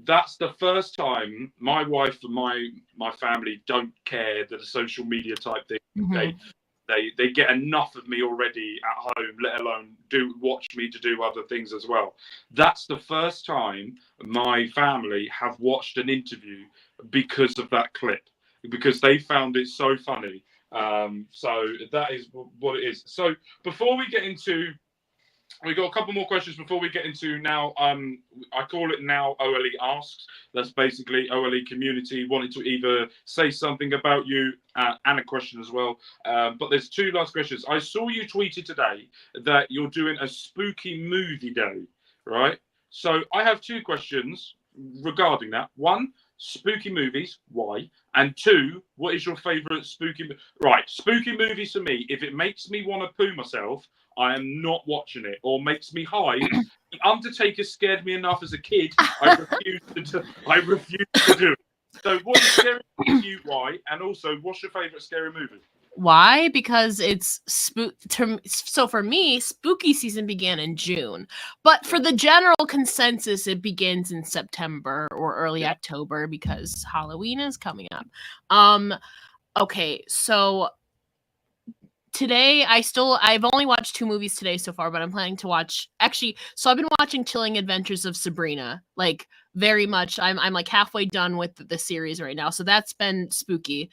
that's the first time my wife and my family don't care that a social media type thing. They get enough of me already at home, let alone watch me to do other things as well. That's the first time my family have watched an interview because of that clip, because they found it so funny. So that is what it is. So before we get into, we got a couple more questions before we get into now. I call it now OLE Asks. That's basically OLE community wanting to either say something about you and a question as well. But there's two last questions. I saw you tweeted today that you're doing a spooky movie day, right? So I have two questions regarding that. One, spooky movies, why? And two, what is your favorite spooky? Right, spooky movies for me. If it makes me want to poo myself, I am not watching it, or makes me hide. The Undertaker scared me enough as a kid. I refuse to do it. So, what is scary to you? Why? And also, what's your favorite scary movie? Why? Because it's so for me, spooky season began in June, but for the general consensus, it begins in September or early October because Halloween is coming up. Okay, so today I've only watched 2 movies today so far, but I'm planning to watch so I've been watching Chilling Adventures of Sabrina, like very much. I'm like halfway done with the series right now, so that's been spooky.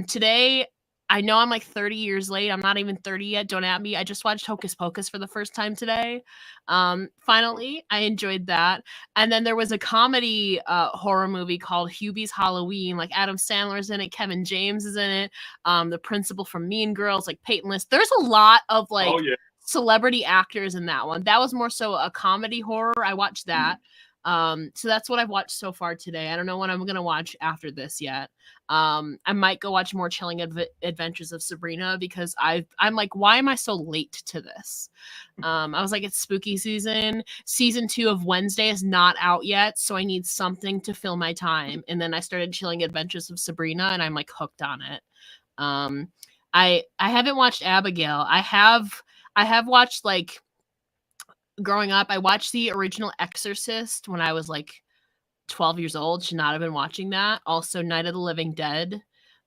Today I know I'm like 30 years late. I'm not even 30 yet. Don't at me. I just watched Hocus Pocus for the first time today. Finally, I enjoyed that. And then there was a comedy horror movie called Hubie's Halloween. Like Adam Sandler's in it. Kevin James is in it. The principal from Mean Girls, like Peyton List. There's a lot of like celebrity actors in that one. That was more so a comedy horror. I watched that. So that's what I've watched so far today. I don't know what I'm gonna watch after this yet. I might go watch more Chilling Adventures of Sabrina because I'm like, why am I so late to this? I was like, it's spooky season. Season 2 of Wednesday is not out yet, so I need something to fill my time. And then I started Chilling Adventures of Sabrina, and I'm like hooked on it. I haven't watched Abigail. I have watched like. Growing up, I watched the original Exorcist when I was like 12 years old. Should not have been watching that. Also, Night of the Living Dead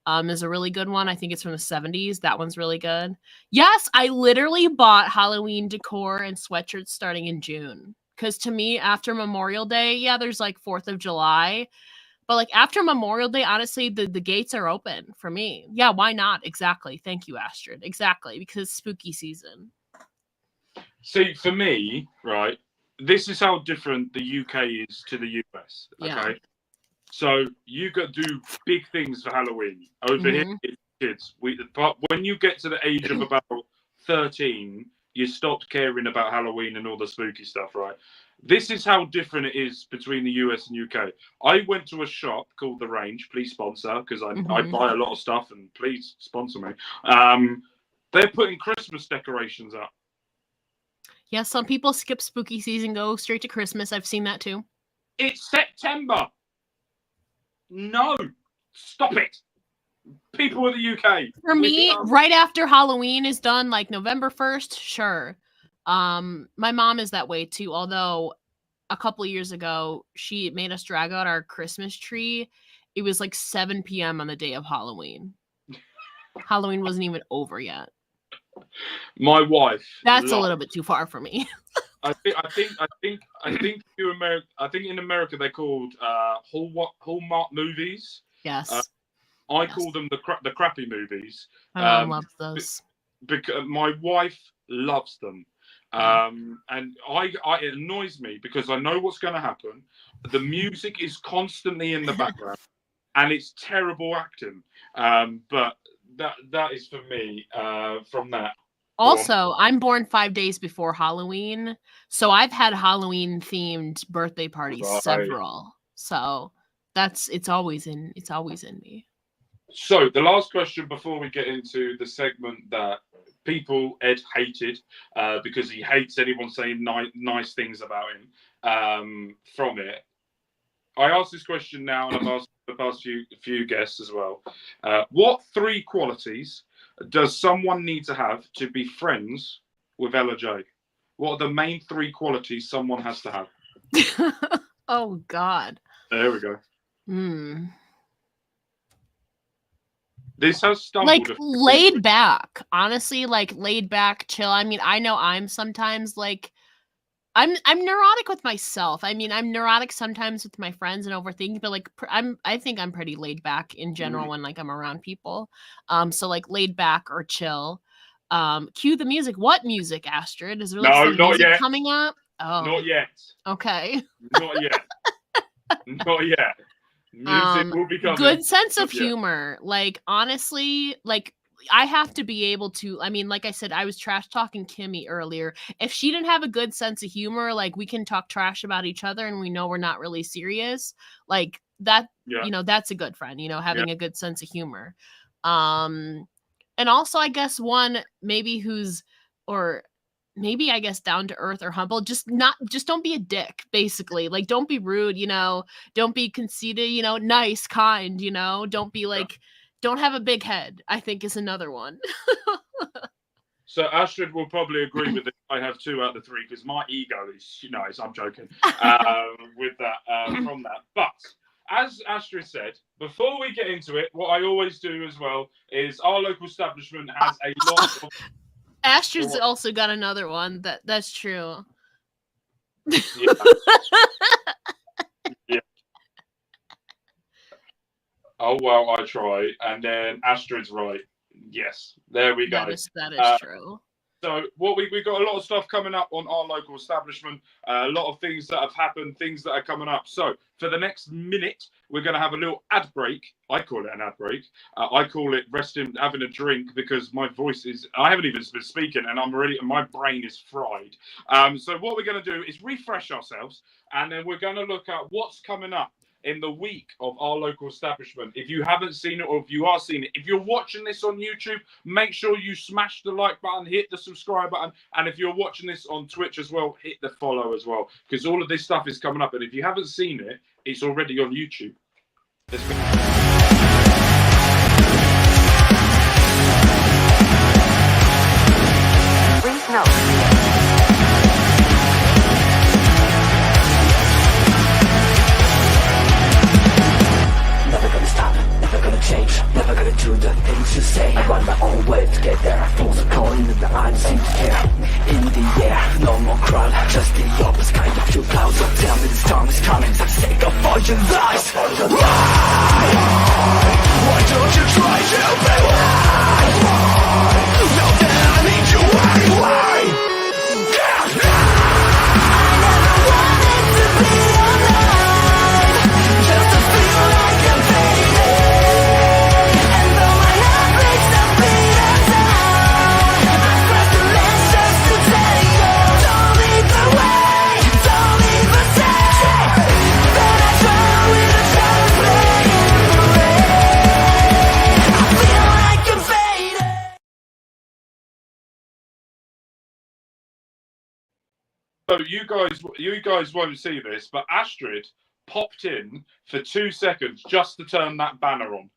is a really good one. I think it's from the 70s. That one's really good. Yes, I literally bought Halloween decor and sweatshirts starting in June. Because to me, after Memorial Day, there's like 4th of July. But like after Memorial Day, honestly, the gates are open for me. Yeah, why not? Exactly. Thank you, Astrid. Exactly. Because spooky season. See, for me, right, this is how different the UK is to the US. Okay. Yeah. So you got to do big things for Halloween. Over here, it's kids. But when you get to the age of about 13, you stopped caring about Halloween and all the spooky stuff, right? This is how different it is between the US and UK. I went to a shop called The Range. Please sponsor, because I buy a lot of stuff, and please sponsor me. They're putting Christmas decorations up. Yeah, some people skip spooky season, go straight to Christmas. I've seen that too. It's September. No, stop it. People in the UK. For me, right after Halloween is done, like November 1st, sure. My mom is that way too, although a couple of years ago, she made us drag out our Christmas tree. It was like 7 p.m. on the day of Halloween. Halloween wasn't even over yet. My wife. That's a little bit too far for me. I think in America they're called Hallmark movies. Yes. I call them the crappy movies. My mom loves those. Because my wife loves them. And it annoys me because I know what's going to happen. The music is constantly in the background, and it's terrible acting. But that is for me. From that. Also, I'm born 5 days before Halloween, so I've had Halloween themed birthday parties, several. So it's always in me. So the last question before we get into the segment that Ed hated because he hates anyone saying nice things about him from it. I asked this question now, and I've asked the past few guests as well. What 3 qualities does someone need to have to be friends with Ella J? What are the main 3 qualities someone has to have? Oh, God. There we go. This has stumbled. Like laid back, honestly, like laid back, chill. I mean, I know I'm sometimes like, I'm neurotic with myself. I mean, I'm neurotic sometimes with my friends and overthinking, but like I think I'm pretty laid back in general when like I'm around people. So like laid back or chill. Cue the music. What music, Astrid? Is there like some not music yet. coming up? Oh, Not yet. okay. Not yet. Not yet. Music will be coming. Good sense of humor. Like honestly, like I have to be able to, I mean, like I said, I was trash talking Kimmy earlier. If she didn't have a good sense of humor, like we can talk trash about each other and we know we're not really serious. Like that, you know, that's a good friend, you know, having a good sense of humor. And also I guess one maybe maybe I guess down to earth or humble, just don't be a dick, basically. Like don't be rude, you know, don't be conceited, you know, nice, kind, you know, don't be like, don't have a big head, I think is another one. So Astrid will probably agree with it. I have 2 out of the 3 because my ego is, I'm joking with that, from that. But as Astrid said, before we get into it, what I always do as well is our local establishment has a lot of... Astrid's also got another one. That's true. Yeah. Yeah. Oh, well, I try. And then Astrid's right. Yes, there we go. That is true. So we got a lot of stuff coming up on our local establishment, a lot of things that have happened, things that are coming up. So for the next minute, we're going to have a little ad break. I call it an ad break. I call it resting, having a drink, because my voice is, I haven't even been speaking and my brain is fried. So what we're going to do is refresh ourselves, and then we're going to look at what's coming up in the week of our local establishment. If you haven't seen it, or if you are seeing it, if you're watching this on YouTube, make sure you smash the like button, hit the subscribe button, and if you're watching this on Twitch as well, hit the follow as well, because all of this stuff is coming up, and if you haven't seen it, it's already on YouTube. Let's go. Please note. Never gonna stop, never gonna change, never gonna do the things you say. I run my own way to get there. Fools are calling and the eyes seem to care. In the air, no more crowd, just the opposite kind of few clouds. So tell me this time is coming for the sake of all your lies. Why don't you try to be wise? Now that I need you, why? Just to So you guys won't see this, but Astrid popped in for 2 seconds just to turn that banner on,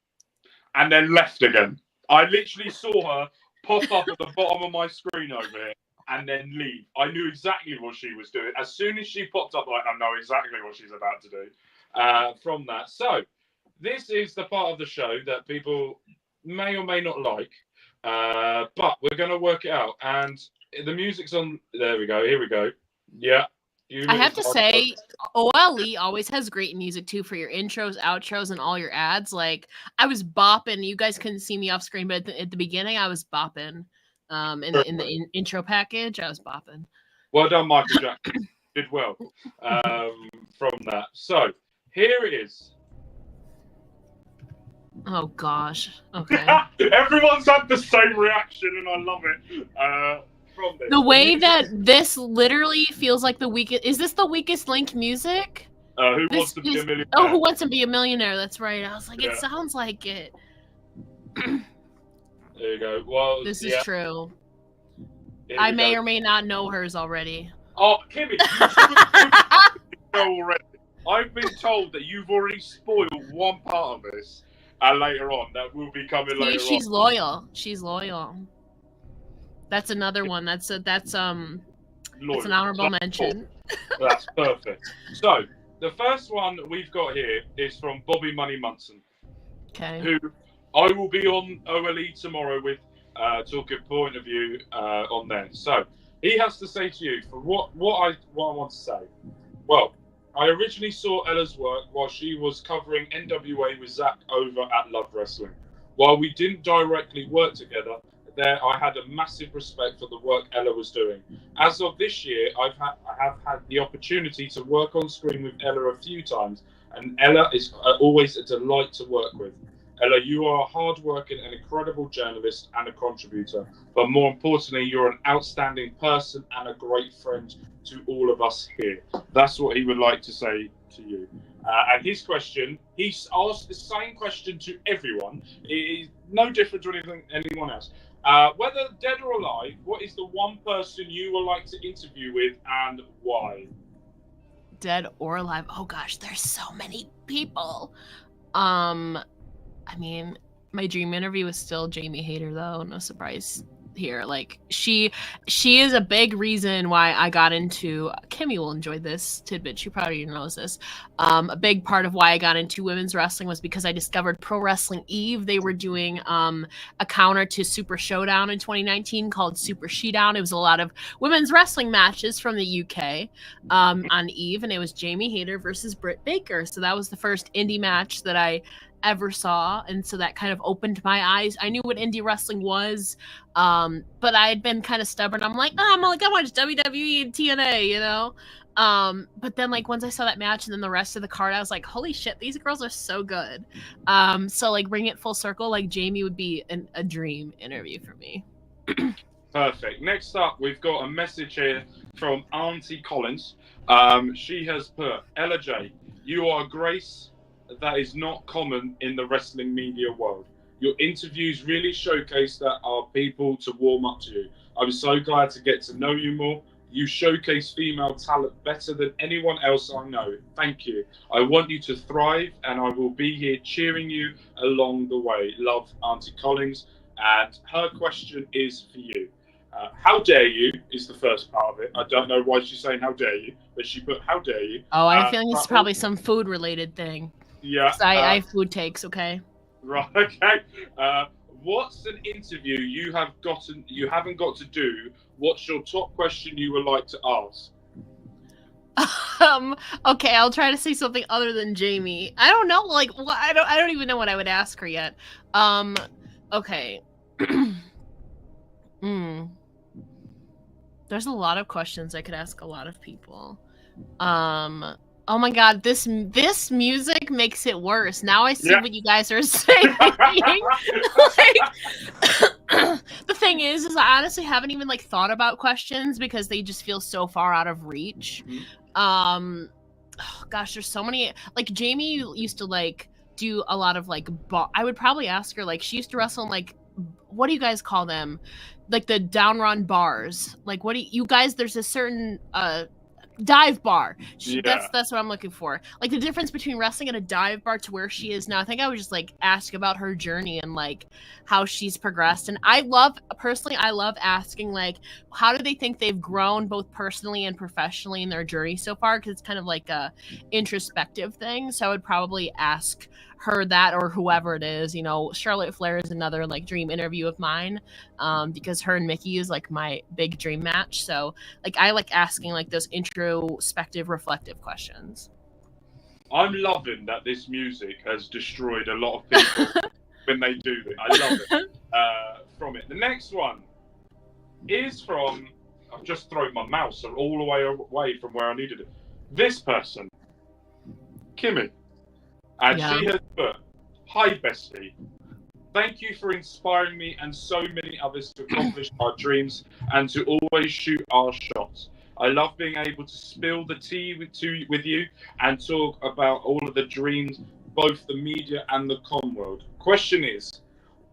and then left again. I literally saw her pop up at the bottom of my screen over here and then leave. I knew exactly what she was doing. As soon as she popped up, like, I know exactly what she's about to do from that. So this is the part of the show that people may or may not like, but we're going to work it out. And the music's on. There we go. Here we go. Yeah. I have to say, OLE always has great music too for your intros, outros, and all your ads. Like, I was bopping. You guys couldn't see me off screen, but at the beginning, I was bopping. In the intro package, I was bopping. Well done, Michael Jackson. Did well from that. So here it is. Oh gosh. Okay. Everyone's had the same reaction, and I love it. From this. The way that this literally feels like the weakest. Is this the weakest link music? Who wants to be a millionaire? Oh, Who Wants to Be a Millionaire? That's right. I was like, Yeah. It sounds like it. There you go. Well, This is yeah, true. here I we may go. or may not know hers already. Oh, Kimmy, you know already. I've been told that you've already spoiled one part of this, and later on that will be coming See, later she's on. loyal. She's loyal. That's another one. That's an honorable mention. That's perfect. So the first one we've got here is from Bobby Money Munson, Okay. who I will be on OLE tomorrow with, talking point of view on there. So he has to say to you, for what I want to say. Well, I originally saw Ella's work while she was covering NWA with Zach over at Love Wrestling. While we didn't directly work together, there I had a massive respect for the work Ella was doing. As of this year, I have had the opportunity to work on screen with Ella a few times, and Ella is always a delight to work with. Ella, you are a hard-working and incredible journalist and a contributor, but more importantly, you're an outstanding person and a great friend to all of us here. That's what he would like to say to you. And his question, he's asked the same question to everyone. It is no different to anyone else. Whether dead or alive, what is the one person you would like to interview with and why? Dead or alive. Oh gosh, there's so many people. I mean, my dream interview was still Jamie Hayter, though. No surprise here. Like, she is a big reason why I got into. Kimmy will enjoy this tidbit. She probably knows this. A big part of why I got into women's wrestling was because I discovered Pro Wrestling Eve. They were doing a counter to Super Showdown in 2019 called Super Shedown. It was a lot of women's wrestling matches from the UK on Eve, and it was Jamie Hayter versus Britt Baker. So that was the first indie match that I ever saw, and so that kind of opened my eyes. I knew what indie wrestling was, but I had been kind of stubborn. I watch WWE and TNA, you know. But then, like, once I saw that match and then the rest of the card, I was like, holy shit, these girls are so good. So like, bring it full circle, like Jamie would be a dream interview for me. Perfect. Next up, we've got a message here from Auntie Collins. She has put, Ella J, you are a grace that is not common in the wrestling media world. Your interviews really showcase that are people to warm up to you. I'm so glad to get to know you more. You showcase female talent better than anyone else I know. Thank you. I want you to thrive, and I will be here cheering you along the way. Love, Auntie Collins. And her question is for you. How dare you is the first part of it. I don't know why she's saying how dare you, but she put how dare you. Oh, I'm feeling it's probably some food related thing. Yeah. I have food takes, okay? Right, okay. What's an interview you haven't got to do? What's your top question you would like to ask? Okay, I'll try to say something other than Jamie. I don't know, like, I don't even know what I would ask her yet. Okay. There's a lot of questions I could ask a lot of people. Oh my god, this music makes it worse. Now I see what you guys are saying. The thing is I honestly haven't even like thought about questions because they just feel so far out of reach. Oh gosh, there's so many. Like Jamie used to like do a lot of like I would probably ask her, like, she used to wrestle in, like, what do you guys call them? Like the down run bars. Like, what do you guys, there's a certain dive bar. Yeah. That's what I'm looking for. Like the difference between wrestling at a dive bar to where she is now. I think I would just like ask about her journey and like how she's progressed. And I love asking like how do they think they've grown both personally and professionally in their journey so far, because it's kind of like a introspective thing. So I would probably ask her that, or whoever it is. You know, Charlotte Flair is another like dream interview of mine, because her and Mickey is like my big dream match. So like I like asking like those introspective, reflective questions. I'm loving that this music has destroyed a lot of people when they do this. I love it from it. The next one is from, I've just thrown my mouse all the way away from where I needed it. This person, Kimmy. And Yeah. she has put, "Hi bestie, thank you for inspiring me and so many others to accomplish our dreams and to always shoot our shots. I love being able to spill the tea with you and talk about all of the dreams, both the media and the con world. Question is,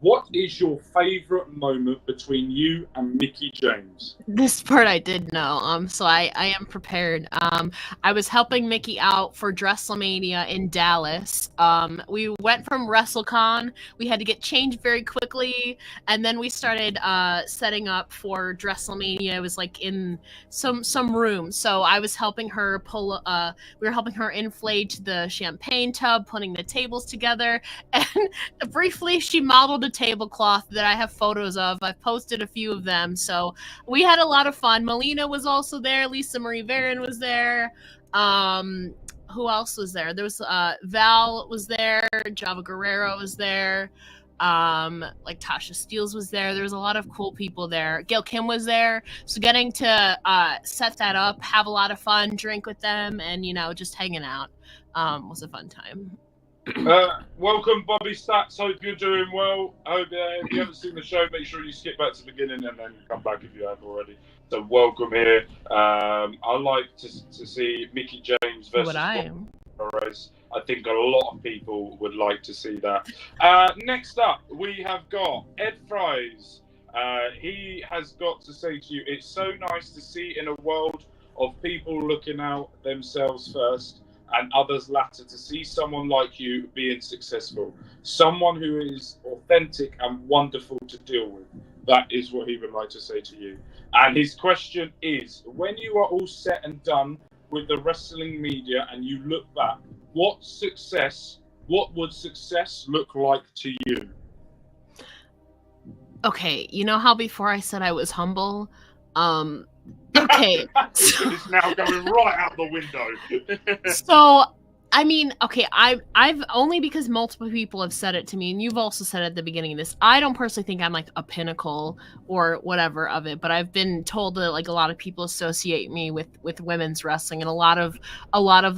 what is your favourite moment between you and Mickey James?" This part I did know, so I am prepared. I was helping Mickey out for Dresselmania in Dallas. We went from WrestleCon. We had to get changed very quickly, and then we started setting up for Dresselmania. It was like in some room. So I was helping her we were helping her inflate the champagne tub, putting the tables together, and briefly she modeled a tablecloth that I have photos of. I've posted a few of them. So we had a lot of fun. Melina was also there. Lisa Marie Varon was there. Who else was there? There was Val was there. Java Guerrero was there. Like Tasha Steeles was there. There was a lot of cool people there. Gail Kim was there. So getting to set that up, have a lot of fun, drink with them, and just hanging out was a fun time. Welcome, Bobby Stats. Hope you're doing well. Hope if you haven't seen the show, make sure you skip back to the beginning and then come back if you have already. So welcome here. I like to see Mickey James versus Perez. I think a lot of people would like to see that. Next up, we have got Ed Fries. He has got to say to you, it's so nice to see in a world of people looking out themselves first and others latter, to see someone like you being successful, someone who is authentic and wonderful to deal with. That is what he would like to say to you. And his question is, when you are all set and done with the wrestling media and you look back, what would success look like to you? Okay, you know how before I said I was humble? Okay. It's now going right out the window. So, I mean, okay, I've only because multiple people have said it to me, and you've also said it at the beginning of this. I don't personally think I'm like a pinnacle or whatever of it, but I've been told that like a lot of people associate me with women's wrestling, and a lot of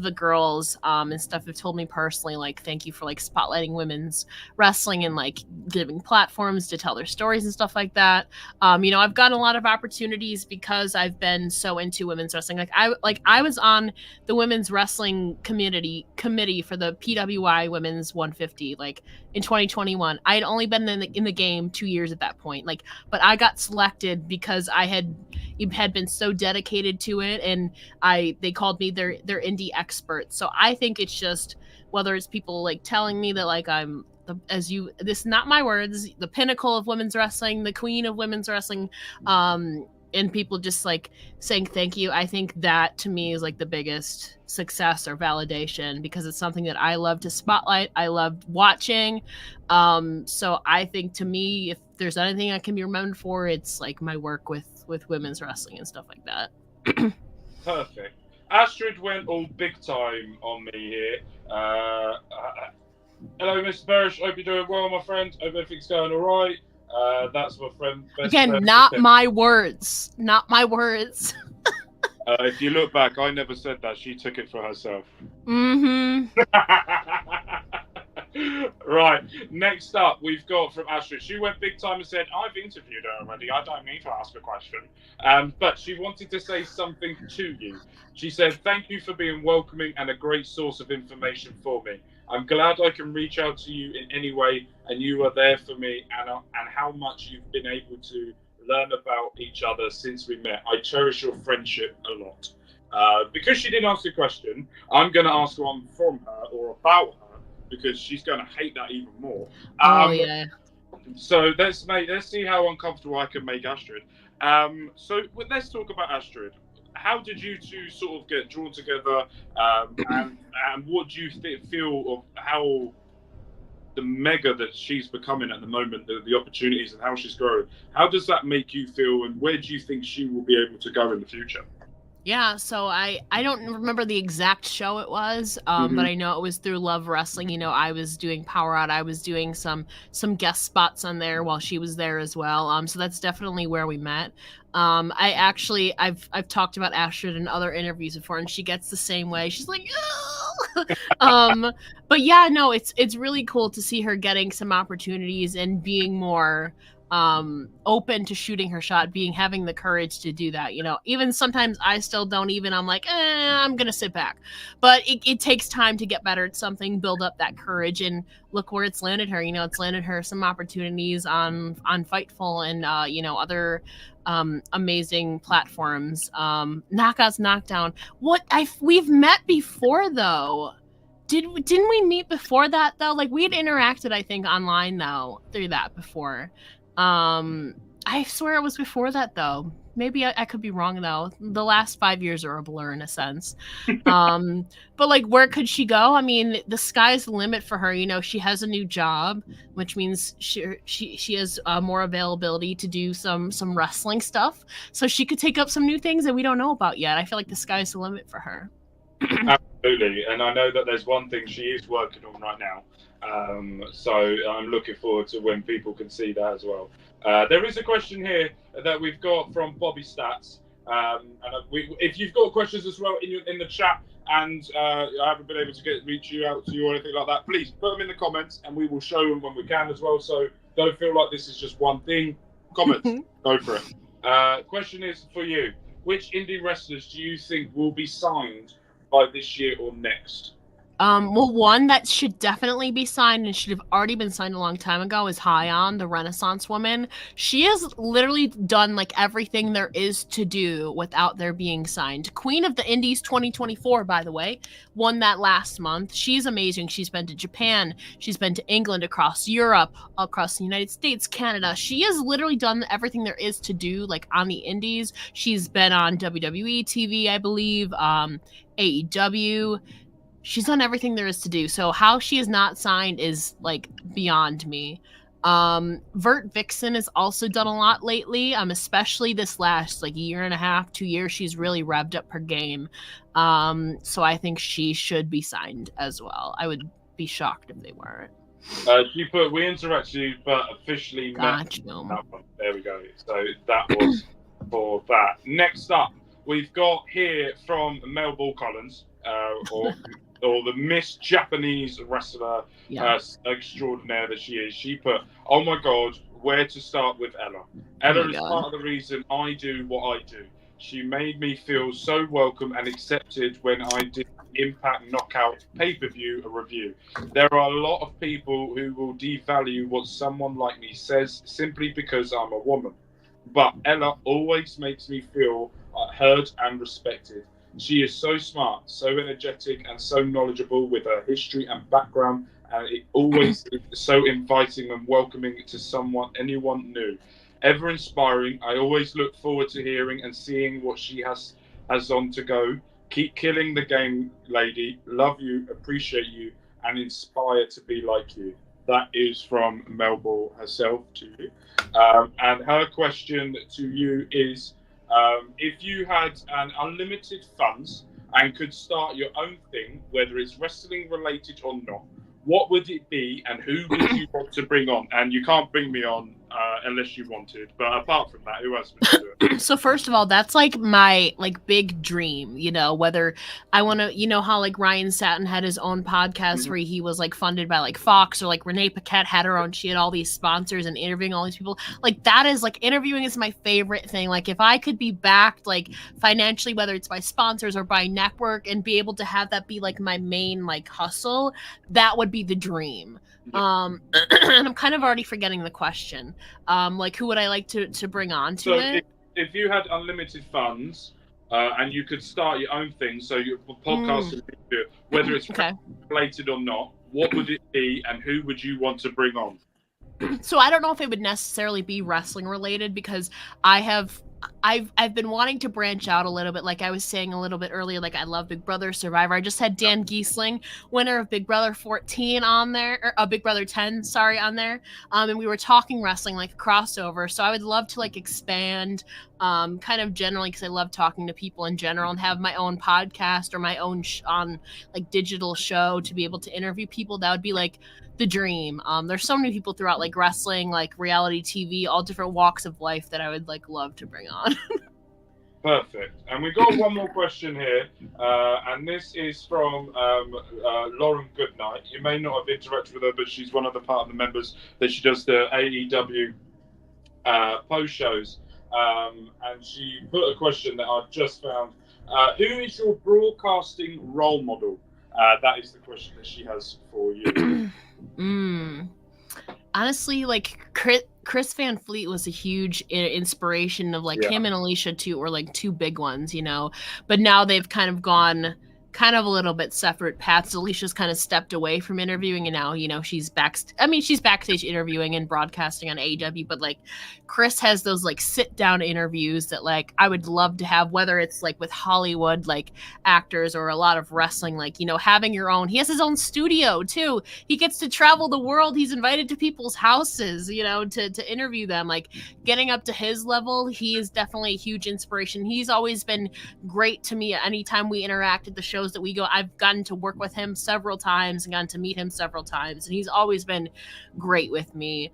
the girls and stuff have told me personally, like, thank you for like spotlighting women's wrestling and like giving platforms to tell their stories and stuff like that. I've gotten a lot of opportunities because I've been so into women's wrestling. I was on the women's wrestling committee for the PWI Women's 150 like in 2021. I had only been in the game 2 years at that point, like, but I got selected because I had been so dedicated to it, and they called me their indie expert. So I think it's just, whether it's people like telling me that like I'm this is not my words, the pinnacle of women's wrestling, the queen of women's wrestling, and people just like saying thank you. I think that to me is like the biggest success or validation, because it's something that I love to spotlight. I love watching. So I think to me, if there's anything I can be remembered for, it's like my work with women's wrestling and stuff like that. Perfect. Astrid went all big time on me here. Hello, Mr. Parrish. Hope you're doing well, my friend. Hope everything's going all right. That's my friend. Again, not my words. Not my words. If you look back, I never said that. She took it for herself. Mm-hmm. Right. Next up, we've got from Astrid. She went big time and said, I've interviewed her already. I don't need to ask a question. But she wanted to say something to you. She said, thank you for being welcoming and a great source of information for me. I'm glad I can reach out to you in any way, and you are there for me, and how much you've been able to learn about each other since we met. I cherish your friendship a lot. Because she didn't ask a question, I'm going to ask one from her or about her because she's going to hate that even more. Oh yeah. So let's see how uncomfortable I can make Astrid. So let's talk about Astrid. How did you two sort of get drawn together, and what do you feel of how the mega that she's becoming at the moment, the opportunities and how she's growing? How does that make you feel, and where do you think she will be able to go in the future? Yeah, so I don't remember the exact show it was, but I know it was through Love Wrestling. You know, I was doing Power Out. I was doing some guest spots on there while she was there as well. So that's definitely where we met. I've talked about Astrid in other interviews before, and she gets the same way. She's like, but yeah, no, it's really cool to see her getting some opportunities and being more open to shooting her shot, having the courage to do that. You know, even sometimes I still don't even, I'm like, I'm gonna sit back, but it takes time to get better at something, build up that courage, and look where it's landed her. You know, it's landed her some opportunities on Fightful and you know, other amazing platforms. Knockouts, Knockdown. We've met before though. Didn't we meet before that though? Like, we had interacted, I think, online though through that before. I swear it was before that though. Maybe I could be wrong though. The last 5 years are a blur in a sense. But like, where could she go? I mean, the sky's the limit for her. You know, she has a new job, which means she has more availability to do some wrestling stuff. So she could take up some new things that we don't know about yet. I feel like the sky's the limit for her. Absolutely, and I know that there's one thing she is working on right now. So I'm looking forward to when people can see that as well. There is a question here that we've got from Bobby Stats, and if you've got questions as well in the chat, and I haven't been able to reach you out to you or anything like that, please put them in the comments, and we will show them when we can as well. So don't feel like this is just one thing. Comments, go for it. Question is for you: which indie wrestlers do you think will be signed by this year or next? Well, one that should definitely be signed and should have already been signed a long time ago is Hyon, the Renaissance woman. She has literally done like everything there is to do without there being signed. Queen of the Indies 2024, by the way, won that last month. She's amazing. She's been to Japan. She's been to England, across Europe, across the United States, Canada. She has literally done everything there is to do, like, on the indies. She's been on WWE TV, I believe, AEW. She's done everything there is to do. So how she is not signed is like beyond me. Vert Vixen has also done a lot lately. Especially this last like year and a half, 2 years, she's really revved up her game. So I think she should be signed as well. I would be shocked if they weren't. You put we interacted, but officially Gotcha. There we go. So that was for that. Next up, we've got here from Mel Ball Collins, or the Miss Japanese wrestler extraordinaire that she is. She put, "Oh my God, where to start with Ella? Ella is part of the reason I do what I do. She made me feel so welcome and accepted when I did Impact Knockout pay-per-view a review. There are a lot of people who will devalue what someone like me says simply because I'm a woman. But Ella always makes me feel heard and respected. She is so smart, so energetic, and so knowledgeable with her history and background, and it always is so inviting and welcoming to anyone new. Ever inspiring. I always look forward to hearing and seeing what she has on to go. Keep killing the game, lady. Love you, appreciate you, and inspire to be like you." That is from Mel Ball herself to you. And her question to you is, if you had an unlimited funds and could start your own thing, whether it's wrestling related or not, what would it be, and who would you want to bring on? And you can't bring me on unless you wanted, but apart from that, who else would you do it? So first of all, that's like my big dream, you know, whether I want to, you know how like Ryan Satin had his own podcast where he was like funded by like Fox, or like Renee Paquette had her own, she had all these sponsors and interviewing all these people. Like, that is like, interviewing is my favorite thing. Like, if I could be backed like financially, whether it's by sponsors or by network, and be able to have that be like my main like hustle, that would be the dream. And I'm kind of already forgetting the question. Like, who would I like to bring on to it? If you had unlimited funds and you could start your own thing. So your podcast, whether it's Okay. related or not, what would it be, and who would you want to bring on? So I don't know if it would necessarily be wrestling related because I've been wanting to branch out a little bit. Like I was saying a little bit earlier, like I love Big Brother, Survivor. I just had Dan Giesling, winner of Big Brother 14 on there, or Big Brother 10, sorry, on there. And we were talking wrestling, like a crossover. So I would love to like expand kind of generally because I love talking to people in general and have my own podcast or my own on like digital show to be able to interview people. That would be like the dream. There's so many people throughout like wrestling, like reality TV, all different walks of life that I would like love to bring on. Perfect. And we've got one more question here, and this is from Lauren Goodnight. You may not have interacted with her, but she's one of the part of the members that she does the AEW post shows. And she put a question that I've just found. Who is your broadcasting role model? That is the question that she has for you. Honestly, like Chris Van Fleet was a huge inspiration of like him and Alicia too, or like two big ones, you know. But now they've kind of gone kind of a little bit separate paths. Alicia's kind of stepped away from interviewing, and now, you know, she's backstage interviewing and broadcasting on AEW. But like Chris has those like sit down interviews that like I would love to have, whether it's like with Hollywood like actors or a lot of wrestling, like, you know, having your own. He has his own studio too. He gets to travel the world. He's invited to people's houses, you know, to interview them. Like getting up to his level, he is definitely a huge inspiration. He's always been great to me anytime we interact at the shows that we go. I've gotten to work with him several times and gotten to meet him several times, and he's always been great with me.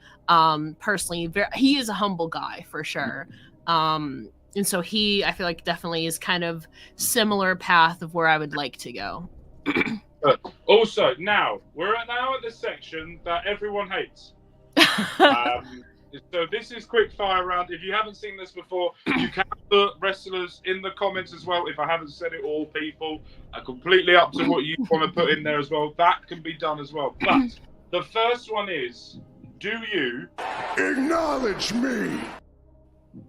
Personally, he is a humble guy for sure. And so I feel like definitely is kind of similar path of where I would like to go. Also, now we're at the section that everyone hates. So this is quick fire round. If you haven't seen this before, you can put wrestlers in the comments as well. If I haven't said it all, people are completely up to what you want to put in there as well. That can be done as well. But the first one is, do you acknowledge me? Do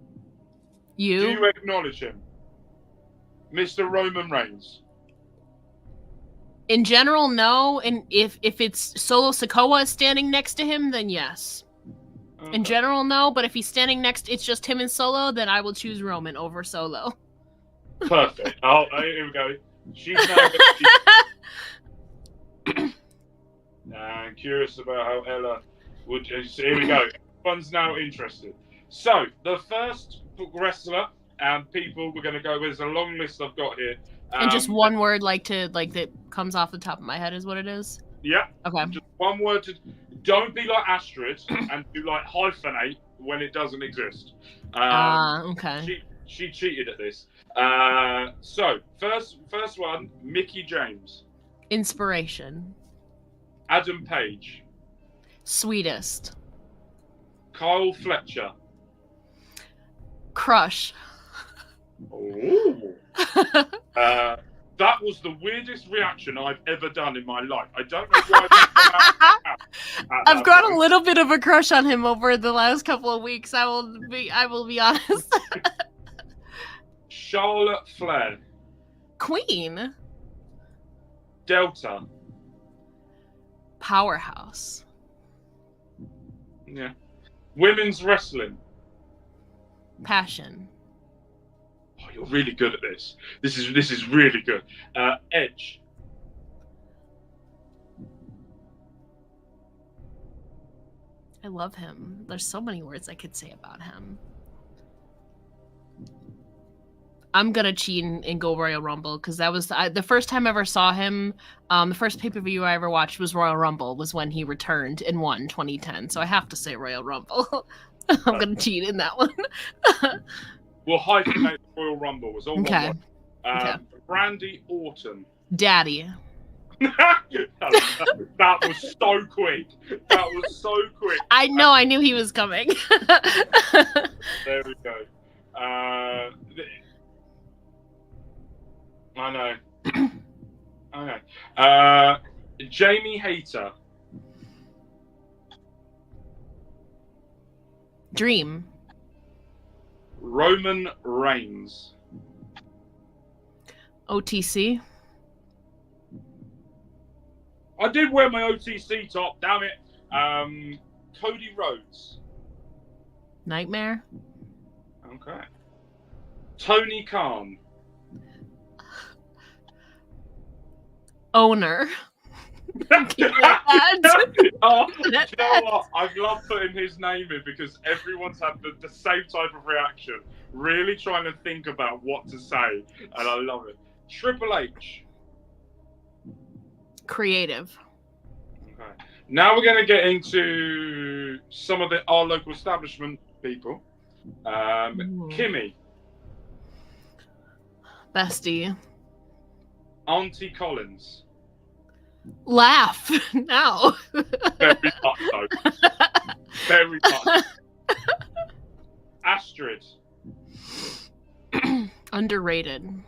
You? you acknowledge him? Mr. Roman Reigns. In general, no. And if it's Solo Sikoa standing next to him, then yes. In general, no. But if he's standing next, it's just him and Solo, then I will choose Roman over Solo. Perfect. Oh, here we go. She's now I'm curious about how Ella would. So here we go. Everyone's now interested. So the first wrestler and people we're going to go with is a long list I've got here. And just one word, that comes off the top of my head, is what it is. Yeah. Okay. Just one word to. Don't be like Astrid and do like hyphenate when it doesn't exist. Okay. She cheated at this. So first one, Mickey James, Inspiration. Adam Page, Sweetest. Kyle Fletcher. Crush. Oh. That was the weirdest reaction I've ever done in my life. I don't know why. I've got a little bit of a crush on him over the last couple of weeks. I will be honest. Charlotte Flair, Queen. Delta. Powerhouse. Yeah. Women's wrestling. Passion. Oh, you're really good at this. This is really good. Edge. I love him. There's so many words I could say about him. I'm gonna cheat and go Royal Rumble because that was the first time I ever saw him. The first pay-per-view I ever watched was Royal Rumble, was when he returned and won 2010. So I have to say Royal Rumble. I'm gonna cheat in that one. Well, hyphenate Royal Rumble was all Okay. one word. Okay. Randy Orton. Daddy. That was so quick. That was so quick. I know. I knew he was coming. There we go. I know. I know. Jamie Hayter. Dream. Roman Reigns. OTC. I did wear my OTC top, damn it. Cody Rhodes. Nightmare. Okay. Tony Khan. Owner. Oh, do you know That- what? I've loved putting his name in because everyone's had the same type of reaction. Really trying to think about what to say, and I love it. Triple H. Creative. Okay. Now we're going to get into some of our local establishment people. Ooh. Kimmy. Bestie. Auntie Collins. Laugh now. Very much so. Very much. Astrid. Underrated.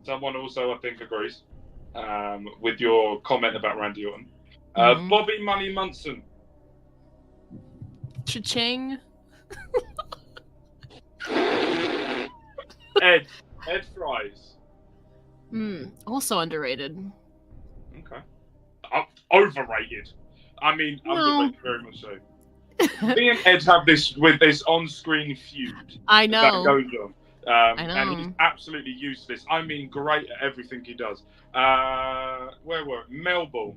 Someone also, I think, agrees with your comment about Randy Orton. Mhm. Bobby Money Munson. Cha-ching. Ed Fries. Also underrated. Okay. Overrated. I mean, No. underrated very much so. Me and Ed have this on-screen feud I that know. goes on. I know. And he's absolutely useless. I mean, great at everything he does. Where were Melville?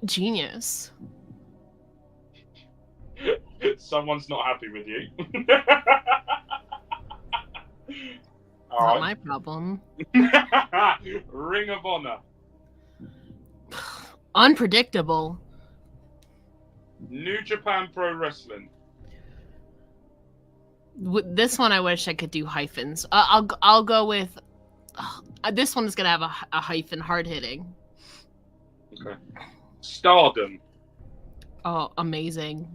Genius. Someone's not happy with you. Not All my problem. right. Ring of Honor. Unpredictable. New Japan Pro Wrestling. This one I wish I could do hyphens. I'll go with this one is gonna have a hyphen. Hard hitting. Okay. Stardom. Oh, amazing.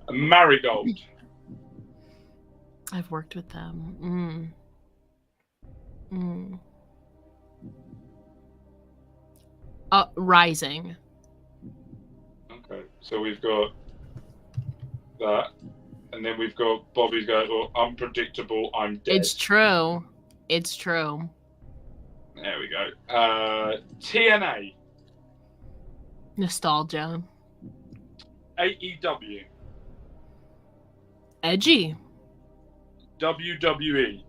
Marigold. I've worked with them. Rising. Okay, so we've got that, and then we've got Bobby's going, "Oh, unpredictable. I'm dead." It's true. It's true. There we go. TNA, Nostalgia. AEW, Edgy. WWE,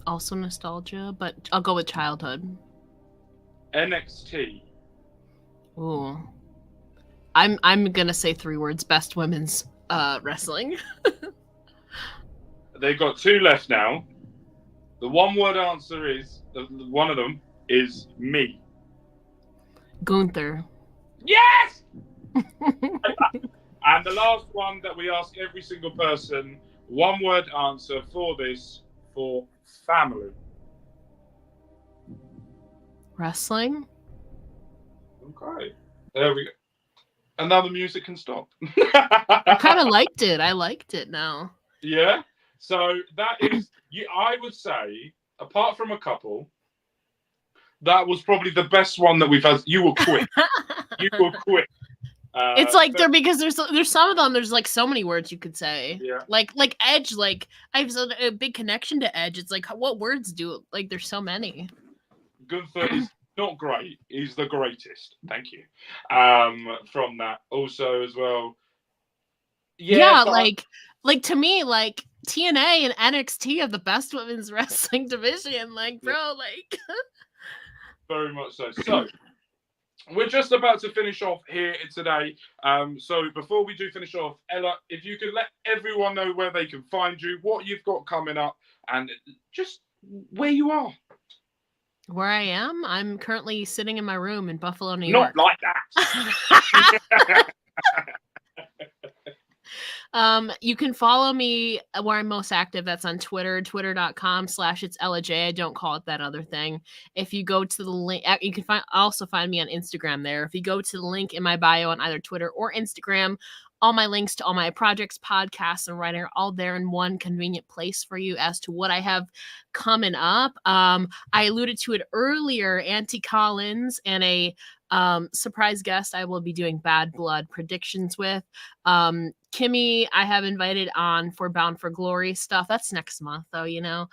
Also nostalgia, but I'll go with childhood. NXT, Ooh. I'm gonna say 3 words: best women's wrestling. They've got 2 left now. The one-word answer is one of them is me. Gunther. Yes. And the last one that we ask every single person, one-word answer for this, for family. Wrestling. Okay. There we go. And now the music can stop. I kind of liked it. I liked it now. Yeah. So that is, I would say, apart from a couple, that was probably the best one that we've had. You will quit. You will quit. It's like because there's some of them. There's like so many words you could say. Yeah. Like Edge. Like I have a big connection to Edge. It's like what words do like there's so many. Gunther is not great. He's the greatest. Thank you. From that also as well. Yeah, so like to me, like TNA and NXT have the best women's wrestling division. Like, bro, like very much so. So we're just about to finish off here today. So before we do finish off, Ella, if you could let everyone know where they can find you, what you've got coming up, and just where you are. where I am, I'm currently sitting in my room in Buffalo, New York. Not like that. You can follow me where I'm most active. That's on Twitter, twitter.com/it's Ella J. I don't call it that other thing. If you go to the link, you can also find me on Instagram there. If you go to the link in my bio on either Twitter or Instagram, all my links to all my projects, podcasts, and writing are all there in one convenient place for you as to what I have coming up. I alluded to it earlier, Auntie Collins and a Surprise guest I will be doing Bad Blood predictions with. Kimmy, I have invited on for Bound for Glory stuff. That's next month, though, you know.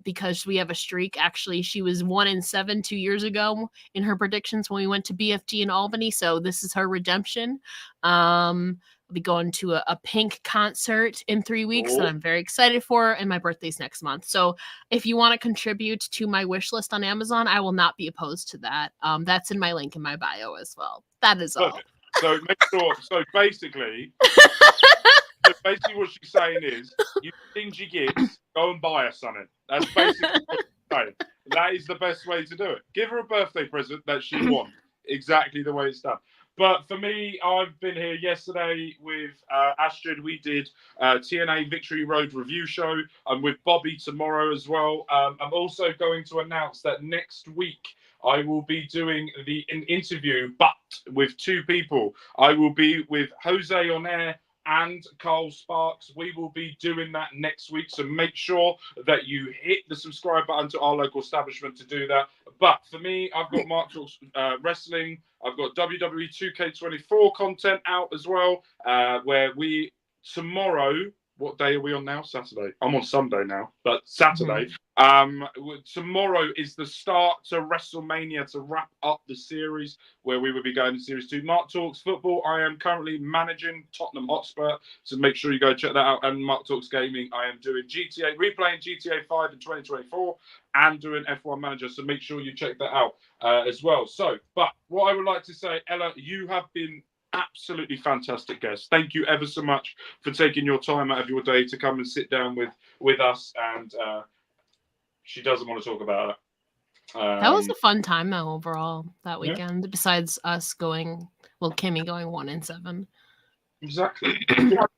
Because we have a streak. Actually, she was 1-7 2 years ago in her predictions when we went to BFG in Albany. So this is her redemption. I'll be going to a Pink concert in 3 weeks that I'm very excited for, and my birthday's next month. So if you want to contribute to my wish list on Amazon, I will not be opposed to that. That's in my link in my bio as well. That is all. So make sure. So basically what she's saying is, you stingy kids, go and buy her something. That's basically what she's saying. That is the best way to do it. Give her a birthday present that she wants. Exactly the way it's done. But for me, I've been here yesterday with Astrid. We did TNA Victory Road review show. I'm with Bobby tomorrow as well. I'm also going to announce that next week I will be doing an interview, but with two people. I will be with Jose on air and Carl Sparks. We will be doing that next week, so make sure that you hit the subscribe button to our local establishment to do that. But for me, I've got Mark Talks Wrestling. I've got WWE 2K24 content out as well, where we tomorrow. What day are we on now? Saturday. I'm on Sunday now, but Saturday. Tomorrow is the start to WrestleMania to wrap up the series where we will be going to Series 2. Mark Talks Football. I am currently managing Tottenham Hotspur, so make sure you go check that out. And Mark Talks Gaming. I am doing replaying GTA 5 in 2024 and doing F1 Manager, so make sure you check that out as well. So, but what I would like to say, Ella, you have been absolutely fantastic guest. Thank you ever so much for taking your time out of your day to come and sit down with us. And she doesn't want to talk about it. That was a fun time though overall that weekend. Yeah. Besides us Kimmy going 1-7. Exactly.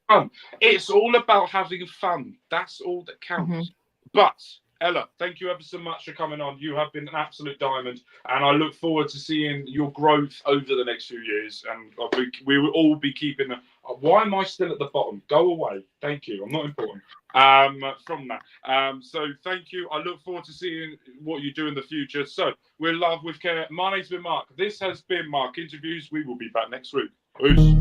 Fun. It's all about having fun. That's all that counts. But Ella, thank you ever so much for coming on. You have been an absolute diamond, and I look forward to seeing your growth over the next few years. And we will all be keeping. Why am I still at the bottom? Go away. Thank you. I'm not important. From that. So thank you. I look forward to seeing what you do in the future. So we're Love with Care. My name's been Mark. This has been Mark Interviews. We will be back next week. Peace.